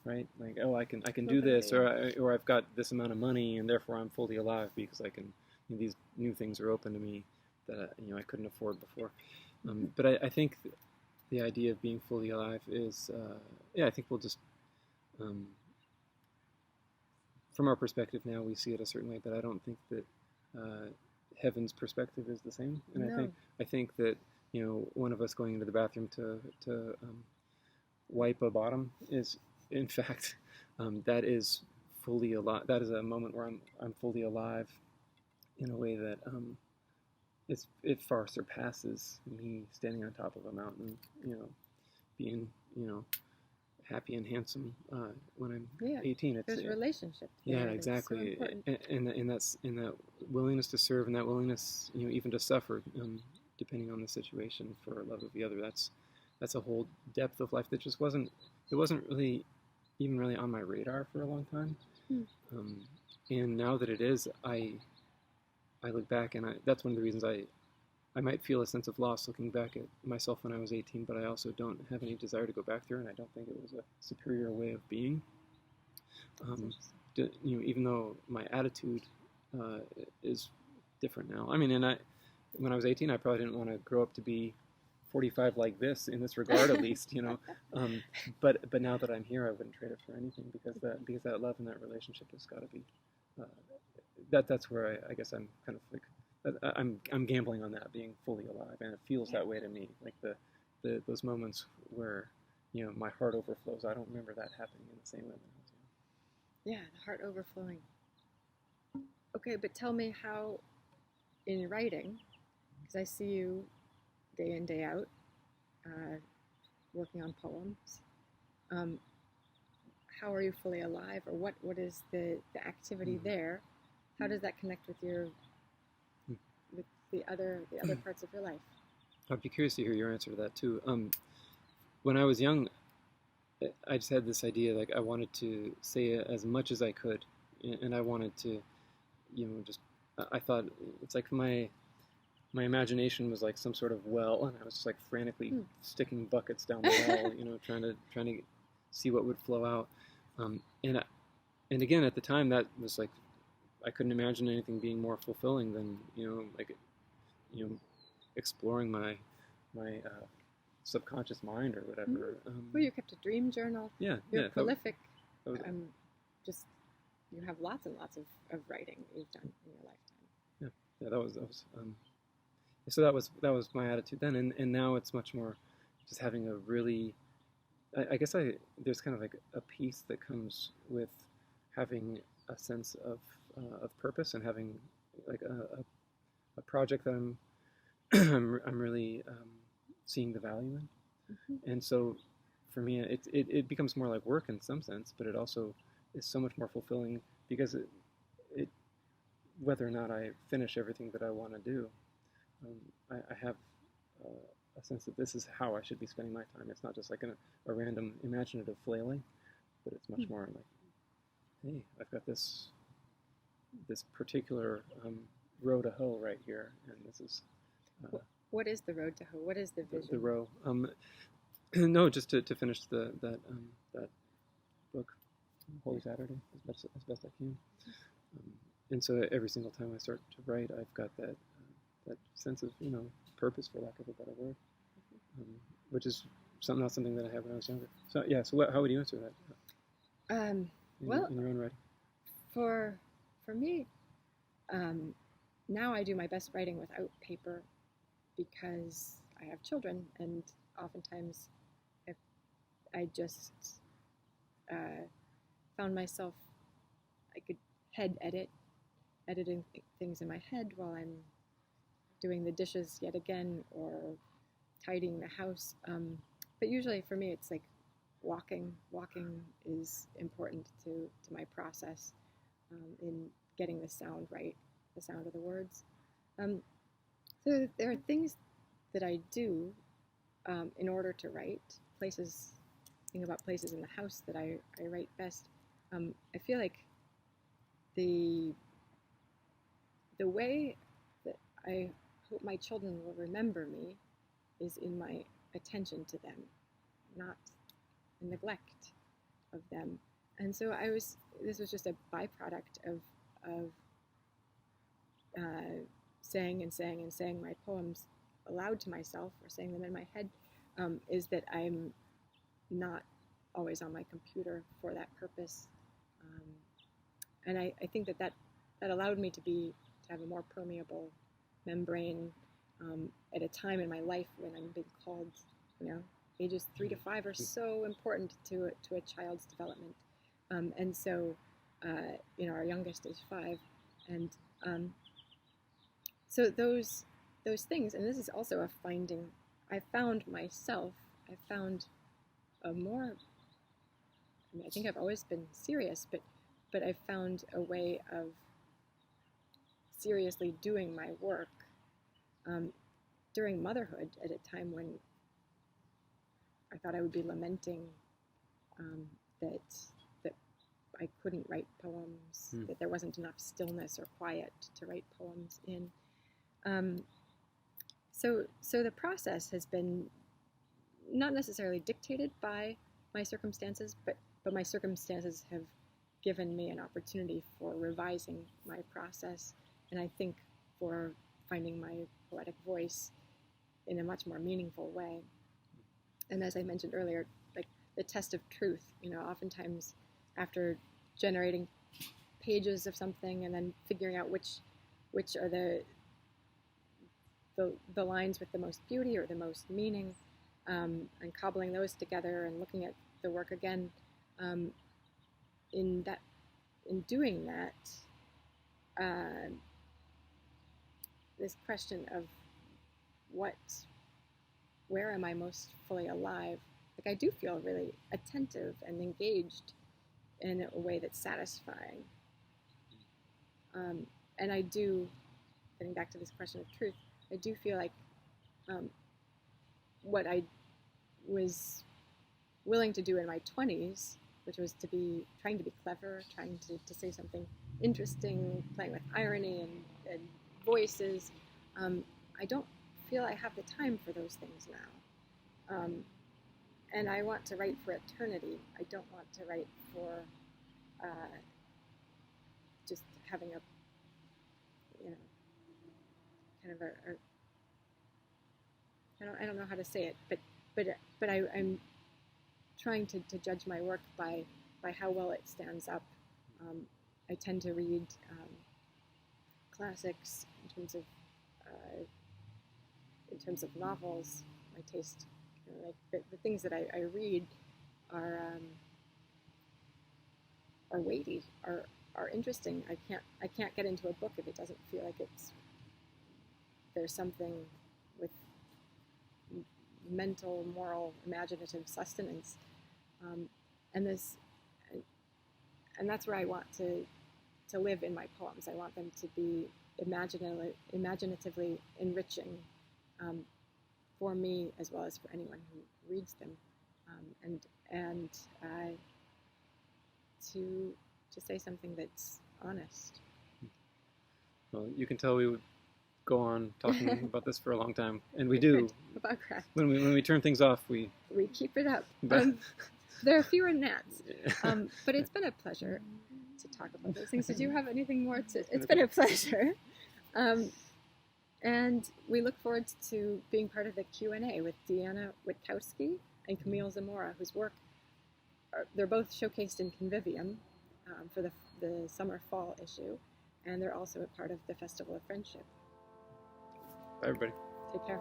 right? Like, oh, I can do this, or I've got this amount of money and therefore I'm fully alive because I can. These new things are open to me that I couldn't afford before. But I think the idea of being fully alive is, I think we'll just. From our perspective now, we see it a certain way, but I don't think that heaven's perspective is the same. And No. I think that one of us going into the bathroom to wipe a bottom is, in fact, that is fully alive. That is a moment where I'm fully alive in a way that it far surpasses me standing on top of a mountain, being happy and handsome when I'm 18. There's relationship. Yeah, exactly. So and that's in that willingness to serve and that willingness, even to suffer, depending on the situation, for love of the other. That's a whole depth of life that just wasn't really even really on my radar for a long time. And now that it is, I look back and that's one of the reasons I might feel a sense of loss looking back at myself when I was 18, but I also don't have any desire to go back there, and I don't think it was a superior way of being. Even though my attitude is different now. I mean, and when I was 18, I probably didn't want to grow up to be 45 like this, in this regard at least, But now that I'm here, I wouldn't trade it for anything, because that love and that relationship has got to be. That's where I guess I'm kind of like. I'm gambling on that being fully alive, and it feels that way to me. Like those moments where my heart overflows. I don't remember that happening in the same way when I was young. Yeah, the heart overflowing. Okay, but tell me how, in your writing, because I see you day in, day out, working on poems. How are you fully alive, or what is the activity there? How does that connect with the other parts of your life? I'd be curious to hear your answer to that too. When I was young, I just had this idea, like I wanted to say as much as I could, and I wanted to, I thought it's like my imagination was like some sort of well, and I was just like frantically sticking buckets down the well, trying to see what would flow out. And again, at the time, that was like, I couldn't imagine anything being more fulfilling than exploring my subconscious mind or whatever. Well, you kept a dream journal. Yeah, You're prolific. That was, you have lots and lots of writing that you've done in your lifetime. Yeah, that was. So that was my attitude then, and now it's much more just having a really. I guess there's kind of like a peace that comes with having a sense of purpose and having like a project that I'm really seeing the value in. And so for me it becomes more like work in some sense, but it also is so much more fulfilling because it whether or not I finish everything that I want to do, I have a sense that this is how I should be spending my time. It's not just like a random imaginative flailing, but it's much more like, hey, I've got this particular row to hoe right here, and this is. What is the road to hoe? What is the vision? The row. No, just to finish that book, Holy Saturday, as best I can. And so every single time I start to write, I've got that sense of purpose, for lack of a better word. which is not something that I had when I was younger. So yeah, so how would you answer that? Well, in your own writing. For me, now I do my best writing without paper because I have children, and oftentimes I just found myself, I could editing things in my head while I'm doing the dishes yet again or tidying the house. But usually for me, it's like walking. Walking is important to my process in getting the sound right, the sound of the words. So there are things that I do in order to write, think about places in the house that I write best. I feel like the way that I hope my children will remember me is in my attention to them, not in neglect of them. And so this was just a byproduct of saying and saying and saying my poems aloud to myself or saying them in my head, is that I'm not always on my computer for that purpose. And I think that allowed me to have a more permeable membrane at a time in my life when I'm being called, ages 3 to 5 are so important to a child's development. And so, our youngest is 5. And so those things, and this is also a finding, I found myself, I found a more, I think I've always been serious, but I found a way of seriously doing my work during motherhood at a time when I thought I would be lamenting that I couldn't write poems, that there wasn't enough stillness or quiet to write poems in. So the process has been not necessarily dictated by my circumstances, but my circumstances have given me an opportunity for revising my process, and I think for finding my poetic voice in a much more meaningful way. And as I mentioned earlier, like the test of truth, oftentimes after generating pages of something and then figuring out which are the lines with the most beauty or the most meaning, and cobbling those together and looking at the work again, in doing that, this question of where am I most fully alive? Like I do feel really attentive and engaged in a way that's satisfying. And I do, getting back to this question of truth, I do feel like what I was willing to do in my 20s, which was trying to be clever, trying to say something interesting, playing with irony and voices, I don't feel I have the time for those things now. And I want to write for eternity. I don't want to write for just having a, kind of I don't know how to say it, but I'm trying to judge my work by how well it stands up. I tend to read classics in terms of novels. My taste, like the things that I read are weighty, are interesting. I can't get into a book if it doesn't feel like there's something with mental, moral, imaginative sustenance, and that's where I want to live in my poems. I want them to be imaginatively enriching for me as well as for anyone who reads them, and to say something that's honest. Well, you can tell we would go on talking about this for a long time, and we do. About craft. When we turn things off, we keep it up. There are fewer gnats, but it's been a pleasure to talk about those things. Did you have anything more to? It's been a pleasure, And we look forward to being part of the Q&A with Deanna Witkowski and Camille Zamora, whose work, they're both showcased in Convivium for the summer-fall issue, and they're also a part of the Festival of Friendship. Bye, everybody. Take care.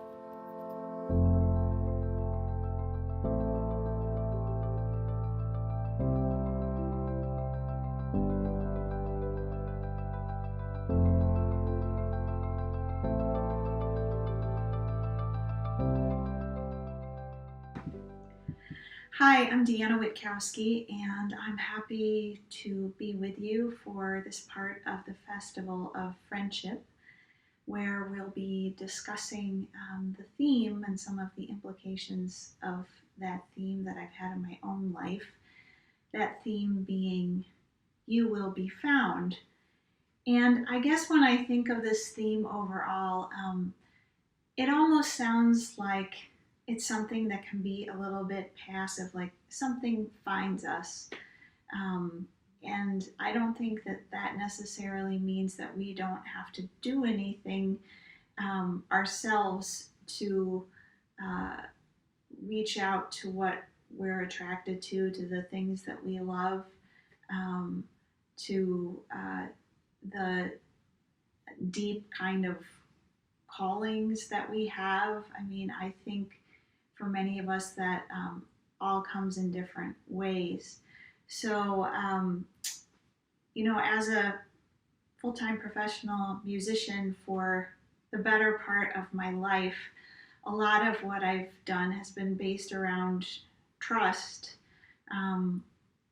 Hi, I'm Deanna Witkowski, and I'm happy to be with you for this part of the Festival of Friendship, where we'll be discussing the theme and some of the implications of that theme that I've had in my own life. That theme being, you will be found. And I guess when I think of this theme overall, it almost sounds like it's something that can be a little bit passive, like something finds us. And I don't think that that necessarily means that we don't have to do anything ourselves to reach out to what we're attracted to the things that we love, to the deep kind of callings that we have. I mean, I think for many of us that all comes in different ways. So, as a full-time professional musician for the better part of my life, a lot of what I've done has been based around trust.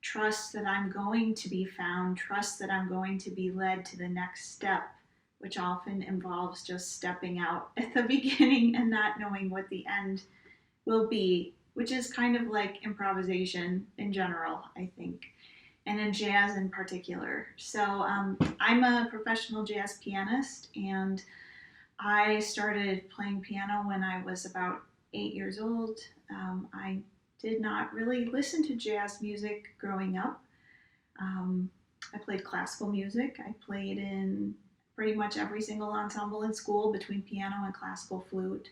Trust that I'm going to be found, trust that I'm going to be led to the next step, which often involves just stepping out at the beginning and not knowing what the end will be, which is kind of like improvisation in general, I think, and in jazz in particular. So I'm a professional jazz pianist, and I started playing piano when I was about 8 years old. I did not really listen to jazz music growing up. I played classical music. I played in pretty much every single ensemble in school between piano and classical flute.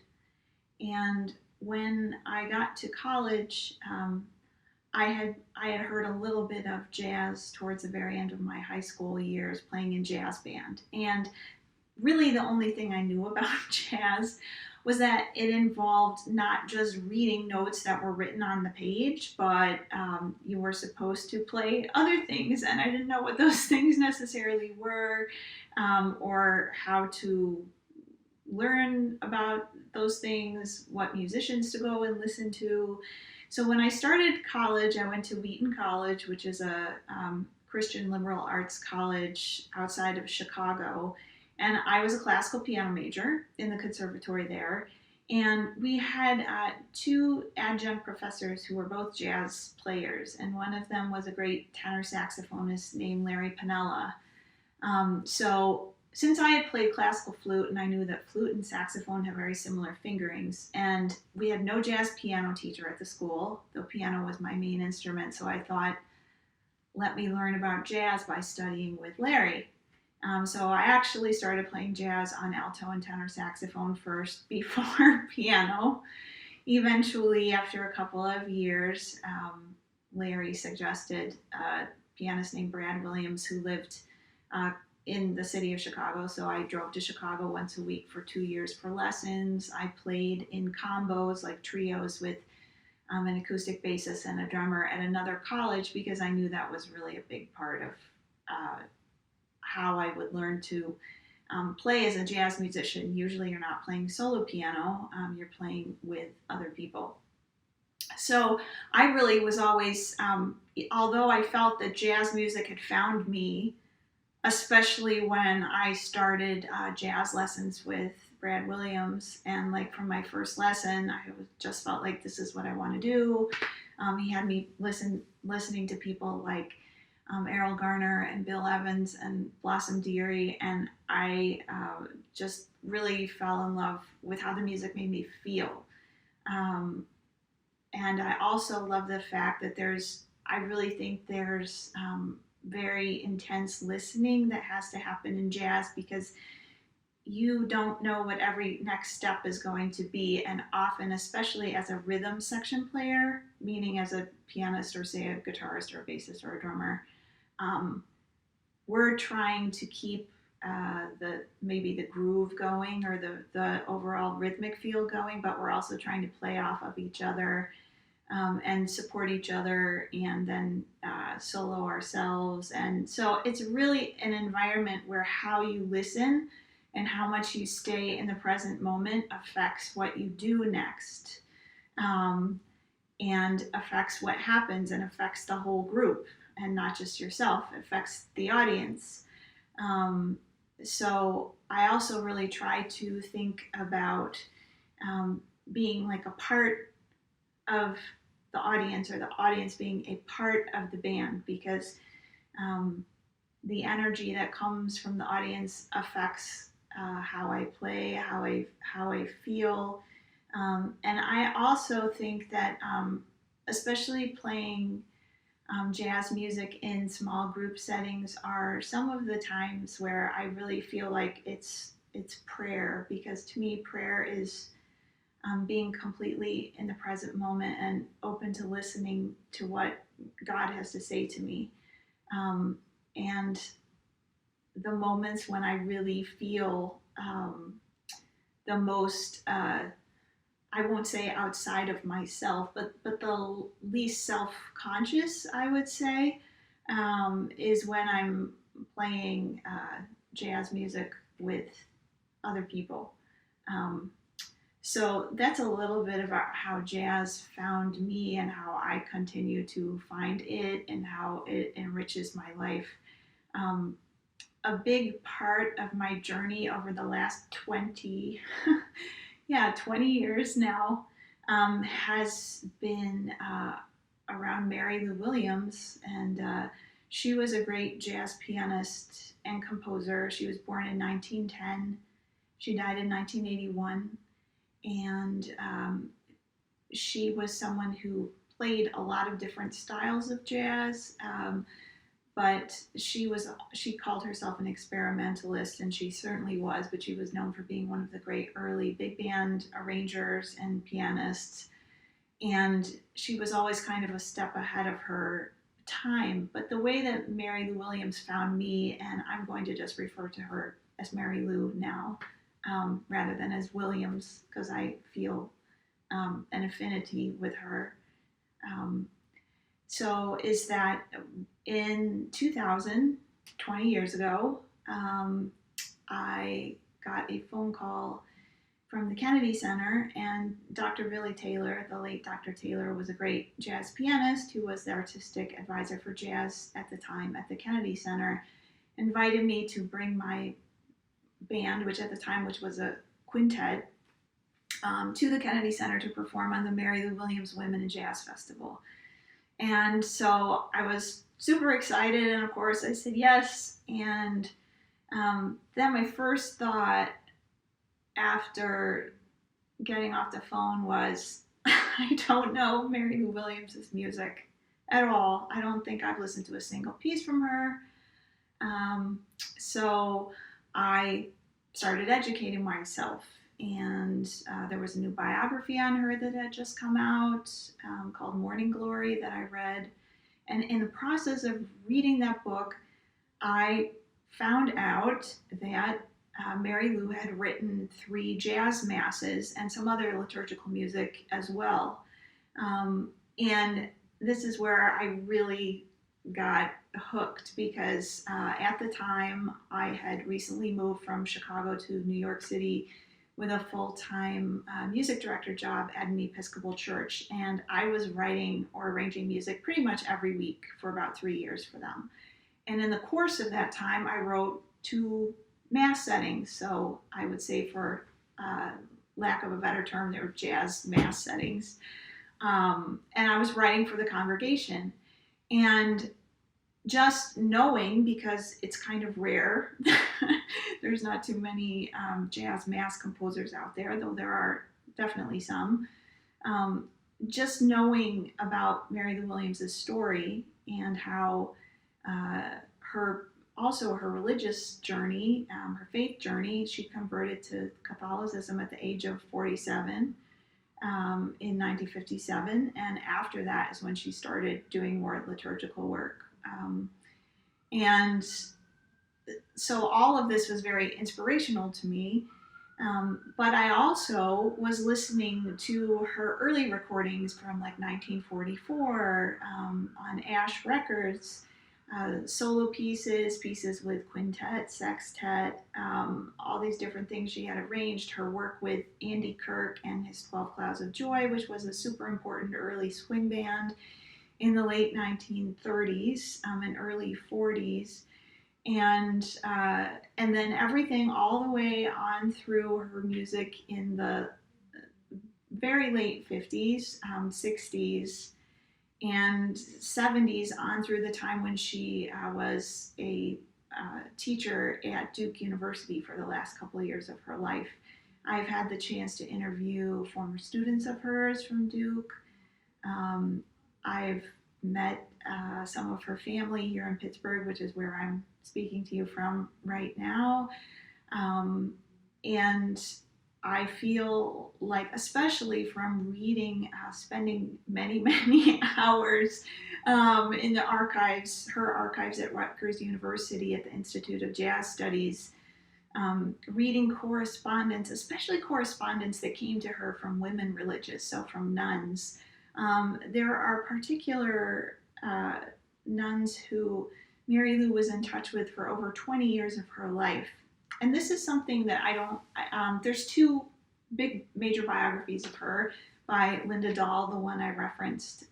And when I got to college, I had heard a little bit of jazz towards the very end of my high school years, playing in jazz band. And really the only thing I knew about jazz was that it involved not just reading notes that were written on the page, but you were supposed to play other things, and I didn't know what those things necessarily were, or how to learn about those things, what musicians to go and listen to. So when I started college, I went to Wheaton College, which is a Christian liberal arts college outside of Chicago. And I was a classical piano major in the conservatory there. And we had 2 adjunct professors who were both jazz players. And one of them was a great tenor saxophonist named Larry Piniella. So since I had played classical flute, and I knew that flute and saxophone have very similar fingerings, and we had no jazz piano teacher at the school, though piano was my main instrument, so I thought, let me learn about jazz by studying with Larry. So I actually started playing jazz on alto and tenor saxophone first before piano. Eventually, after a couple of years, Larry suggested a pianist named Brad Williams who lived in the city of Chicago. So I drove to Chicago once a week for 2 years for lessons. I played in combos, like trios, with an acoustic bassist and a drummer at another college, because I knew that was really a big part of how I would learn to play as a jazz musician. Usually you're not playing solo piano, you're playing with other people. So I really was always, although I felt that jazz music had found me, especially when I started jazz lessons with Brad Williams, and like from my first lesson, I just felt like this is what I want to do. He had me listening to people like Errol Garner and Bill Evans and Blossom Dearie, and I just really fell in love with how the music made me feel. And I also love the fact that I really think there's very intense listening that has to happen in jazz, because you don't know what every next step is going to be. And often, especially as a rhythm section player, meaning as a pianist or say a guitarist or a bassist or a drummer, we're trying to keep maybe the groove going or the overall rhythmic feel going, but we're also trying to play off of each other and support each other, and then solo ourselves. And so it's really an environment where how you listen and how much you stay in the present moment affects what you do next, and affects what happens and affects the whole group and not just yourself. It affects the audience. So I also really try to think about being like a part of the audience, or the audience being a part of the band, because the energy that comes from the audience affects how I play, how I feel. And I also think that especially playing jazz music in small group settings are some of the times where I really feel like it's prayer, because to me prayer is being completely in the present moment and open to listening to what God has to say to me. And the moments when I really feel the most, I won't say outside of myself, but the least self-conscious, I would say, is when I'm playing jazz music with other people. So that's a little bit about how jazz found me and how I continue to find it and how it enriches my life. A big part of my journey over the last 20 years now has been around Mary Lou Williams. And she was a great jazz pianist and composer. She was born in 1910. She died in 1981. And she was someone who played a lot of different styles of jazz, but she called herself an experimentalist, and she certainly was, but she was known for being one of the great early big band arrangers and pianists, and she was always kind of a step ahead of her time. But the way that Mary Lou Williams found me, and I'm going to just refer to her as Mary Lou now, rather than as Williams, because I feel an affinity with her. So is that in 2000, 20 years ago, I got a phone call from the Kennedy Center, and Dr. Billy Taylor, the late Dr. Taylor, was a great jazz pianist who was the artistic advisor for jazz at the time at the Kennedy Center, invited me to bring my band, which was a quintet, to the Kennedy Center to perform on the Mary Lou Williams Women in Jazz Festival. And so I was super excited, and of course I said yes. And then my first thought after getting off the phone was, I don't know Mary Lou Williams' music at all. I don't think I've listened to a single piece from her. So I started educating myself, and there was a new biography on her that had just come out called Morning Glory that I read. And in the process of reading that book, I found out that Mary Lou had written 3 jazz masses and some other liturgical music as well. And this is where I really got hooked, because at the time I had recently moved from Chicago to New York City with a full-time music director job at an Episcopal church, and I was writing or arranging music pretty much every week for about 3 years for them. And in the course of that time, I wrote 2 mass settings. So I would say, for lack of a better term, they were jazz mass settings. And I was writing for the congregation. And just knowing, because it's kind of rare, there's not too many jazz mass composers out there, though there are definitely some. Just knowing about Mary Lou Williams' story and how also her religious journey, her faith journey. She converted to Catholicism at the age of 47 in 1957, and after that is when she started doing more liturgical work. And so all of this was very inspirational to me. But I also was listening to her early recordings from like 1944 on Ash Records, solo pieces, pieces with quintet, sextet, all these different things she had arranged. Her work with Andy Kirk and his 12 Clouds of Joy, which was a super important early swing band in the late 1930s and early 40s. And then everything all the way on through her music in the very late 50s, 60s, and 70s, on through the time when she was a teacher at Duke University for the last couple of years of her life. I've had the chance to interview former students of hers from Duke. I've met some of her family here in Pittsburgh, which is where I'm speaking to you from right now. And I feel like, especially from reading, spending many, many hours in the archives, her archives at Rutgers University at the Institute of Jazz Studies, reading correspondence, especially correspondence that came to her from women religious, so from nuns. There are particular nuns who Mary Lou was in touch with for over 20 years of her life. And this is something that there's two big major biographies of her by Linda Dahl, the one I referenced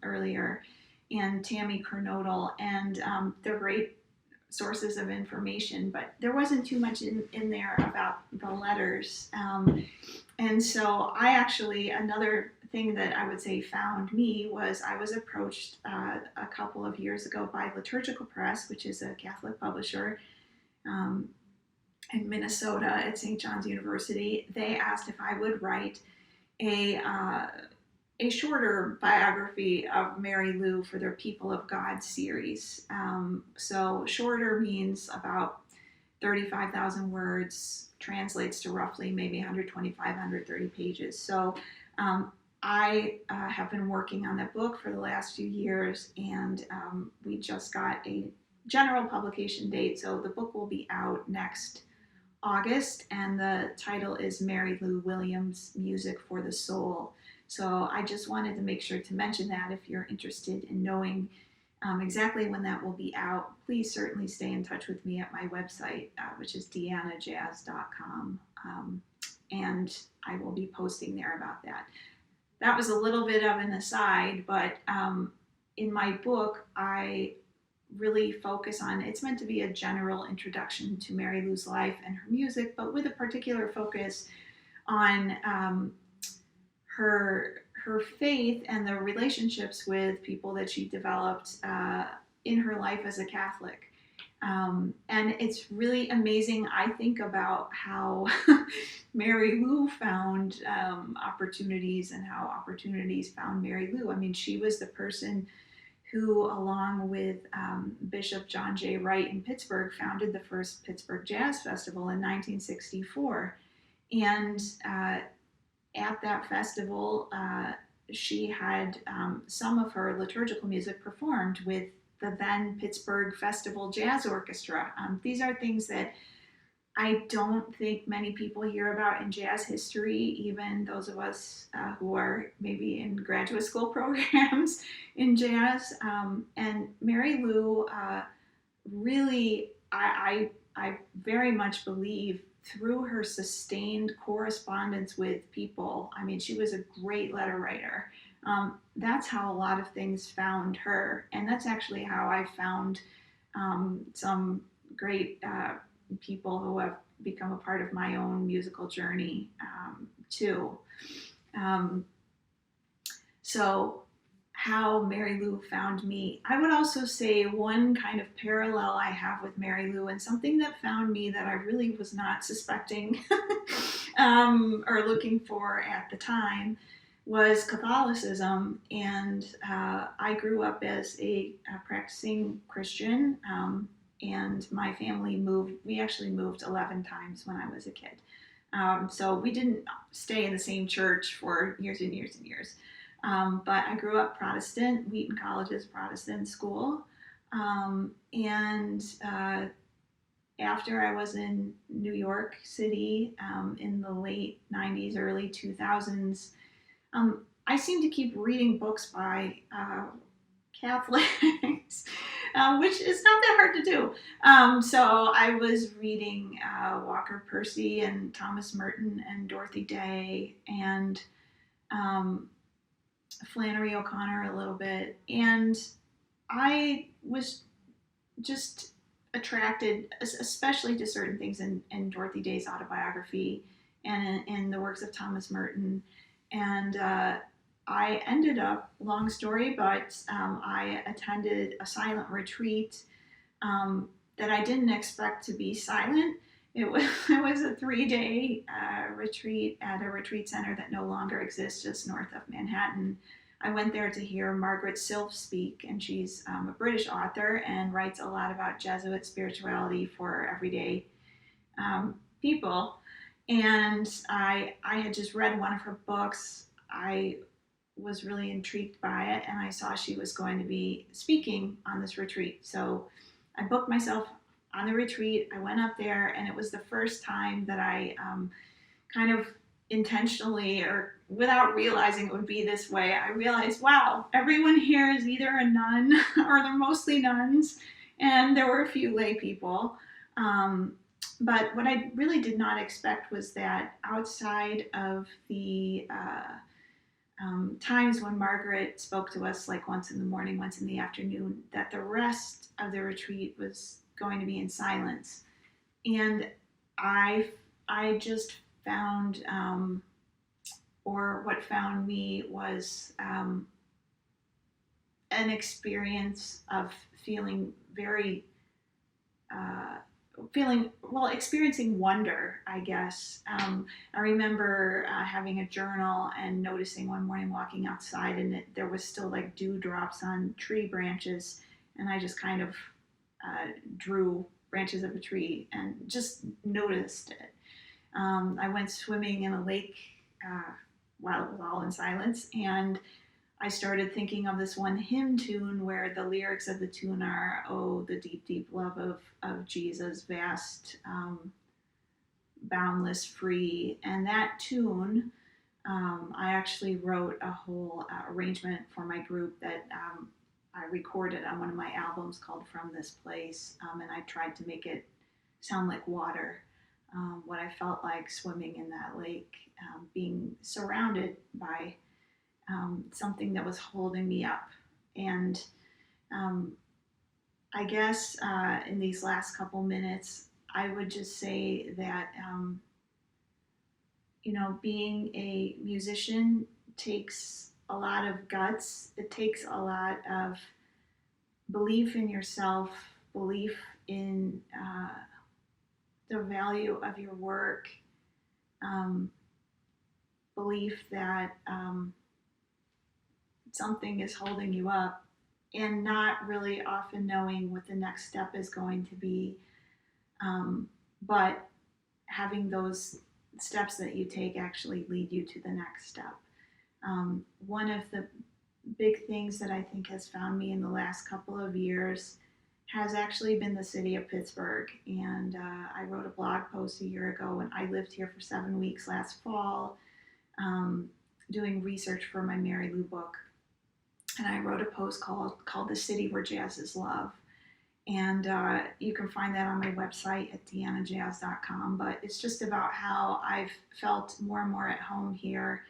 earlier, and Tammy Kernodle, and they're great sources of information, but there wasn't too much in there about the letters. And so another thing that I would say found me was I was approached a couple of years ago by Liturgical Press, which is a Catholic publisher in Minnesota at St. John's University. They asked if I would write a shorter biography of Mary Lou for their People of God series. So shorter means about 35,000 words, translates to roughly maybe 125, 130 pages. So I have been working on that book for the last few years, and we just got a general publication date. So the book will be out next August, and the title is Mary Lou Williams, Music for the Soul. So I just wanted to make sure to mention that if you're interested in knowing exactly when that will be out, please certainly stay in touch with me at my website, which is deannajazz.com, and I will be posting there about that. That was a little bit of an aside, but in my book, I really focus on, it's meant to be a general introduction to Mary Lou's life and her music, but with a particular focus on her faith and the relationships with people that she developed in her life as a Catholic. And it's really amazing. I think about how Mary Lou found opportunities and how opportunities found Mary Lou. I mean, she was the person who, along with Bishop John J. Wright in Pittsburgh, founded the first Pittsburgh Jazz Festival in 1964. And at that festival, she had some of her liturgical music performed with the then Pittsburgh Festival Jazz Orchestra. These are things that I don't think many people hear about in jazz history, even those of us who are maybe in graduate school programs in jazz. And Mary Lou really, I very much believe, through her sustained correspondence with people, I mean, she was a great letter writer. That's how a lot of things found her. And that's actually how I found some great people who have become a part of my own musical journey too. So how Mary Lou found me. I would also say one kind of parallel I have with Mary Lou, and something that found me that I really was not suspecting or looking for at the time, was Catholicism. And I grew up as a practicing Christian and my family moved. We actually moved 11 times when I was a kid. So we didn't stay in the same church for years and years and years. But I grew up Protestant. Wheaton College is a Protestant school. And after I was in New York City in the late 90s, early 2000s, I seemed to keep reading books by Catholics, which is not that hard to do. So I was reading Walker Percy and Thomas Merton and Dorothy Day and Flannery O'Connor a little bit. And I was just attracted, especially to certain things in Dorothy Day's autobiography and in the works of Thomas Merton. And I ended up, long story, but I attended a silent retreat that I didn't expect to be silent. It was a 3-day retreat at a retreat center that no longer exists just north of Manhattan. I went there to hear Margaret Silf speak, and she's a British author and writes a lot about Jesuit spirituality for everyday people. And I had just read one of her books. I was really intrigued by it, and I saw she was going to be speaking on this retreat. So I booked myself on the retreat. I went up there, and it was the first time that I kind of intentionally, or without realizing it would be this way, I realized, wow, everyone here is either a nun or they're mostly nuns, and there were a few lay people. But what I really did not expect was that outside of the times when Margaret spoke to us, like once in the morning, once in the afternoon, that the rest of the retreat was going to be in silence. And I just found, or what found me was an experience of feeling very, experiencing wonder, I guess. I remember having a journal and noticing one morning walking outside, and there was still like dewdrops on tree branches, and I just kind of drew branches of a tree and just noticed it. I went swimming in a lake while it was all in silence, and I started thinking of this one hymn tune where the lyrics of the tune are, "Oh, the deep, deep love of Jesus, vast, boundless, free." And that tune, I actually wrote a whole arrangement for my group that I recorded on one of my albums called From This Place, and I tried to make it sound like water. What I felt like swimming in that lake, being surrounded by something that was holding me up. And I guess in these last couple minutes, I would just say that, being a musician takes a lot of guts. It takes a lot of belief in yourself, belief in the value of your work, belief that something is holding you up, and not really often knowing what the next step is going to be, but having those steps that you take actually lead you to the next step. One of the big things that I think has found me in the last couple of years has actually been the city of Pittsburgh. And I wrote a blog post a year ago, and I lived here for 7 weeks last fall, doing research for my Mary Lou book. And I wrote a post called "The City Where Jazz is Love." And you can find that on my website at deannajazz.com. But it's just about how I've felt more and more at home here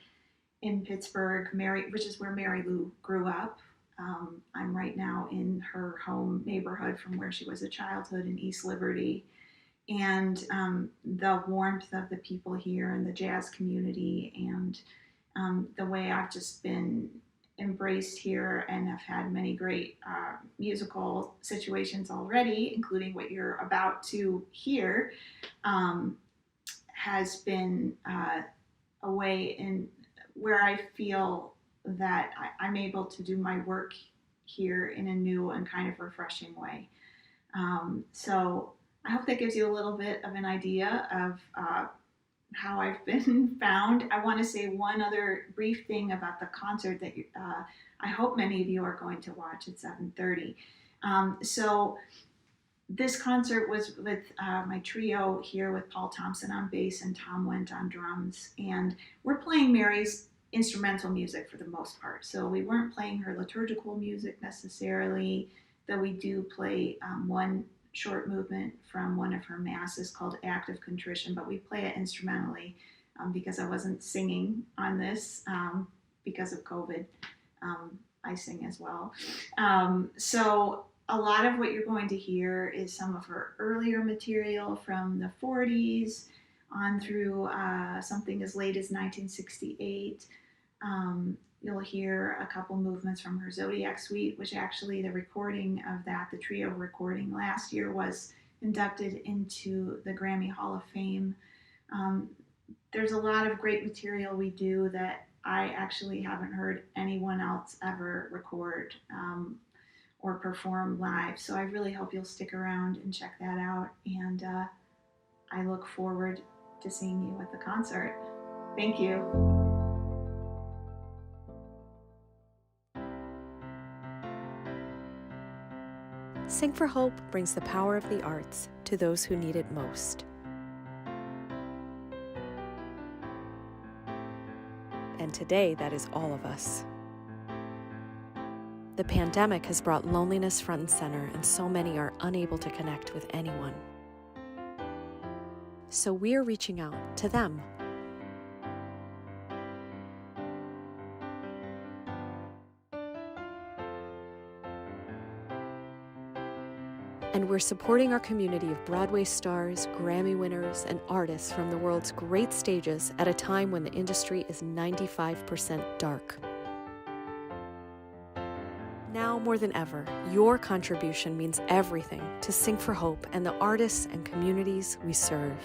in Pittsburgh, which is where Mary Lou grew up. I'm right now in her home neighborhood from where she was a childhood in East Liberty. And the warmth of the people here and the jazz community, and the way I've just been embraced here and have had many great musical situations already, including what you're about to hear, has been a way in where I feel that I'm able to do my work here in a new and kind of refreshing way. So I hope that gives you a little bit of an idea of how I've been found. I want to say one other brief thing about the concert that I hope many of you are going to watch at 7:30. So this concert was with my trio here with Paul Thompson on bass and Tom Wendt on drums. And we're playing Mary's instrumental music for the most part. So we weren't playing her liturgical music necessarily, though we do play one short movement from one of her masses called Act of Contrition, but we play it instrumentally because I wasn't singing on this because of COVID. I sing as well. So a lot of what you're going to hear is some of her earlier material from the 40s on through something as late as 1968. You'll hear a couple movements from her Zodiac Suite, which actually the recording of that, the trio recording last year, was inducted into the Grammy Hall of Fame. There's a lot of great material we do that I actually haven't heard anyone else ever record or perform live. So I really hope you'll stick around and check that out. And I look forward to seeing you at the concert. Thank you. Sing for Hope brings the power of the arts to those who need it most. And today, that is all of us. The pandemic has brought loneliness front and center, and so many are unable to connect with anyone. So we're reaching out to them. And we're supporting our community of Broadway stars, Grammy winners, and artists from the world's great stages at a time when the industry is 95% dark. Now more than ever, your contribution means everything to Sing for Hope and the artists and communities we serve.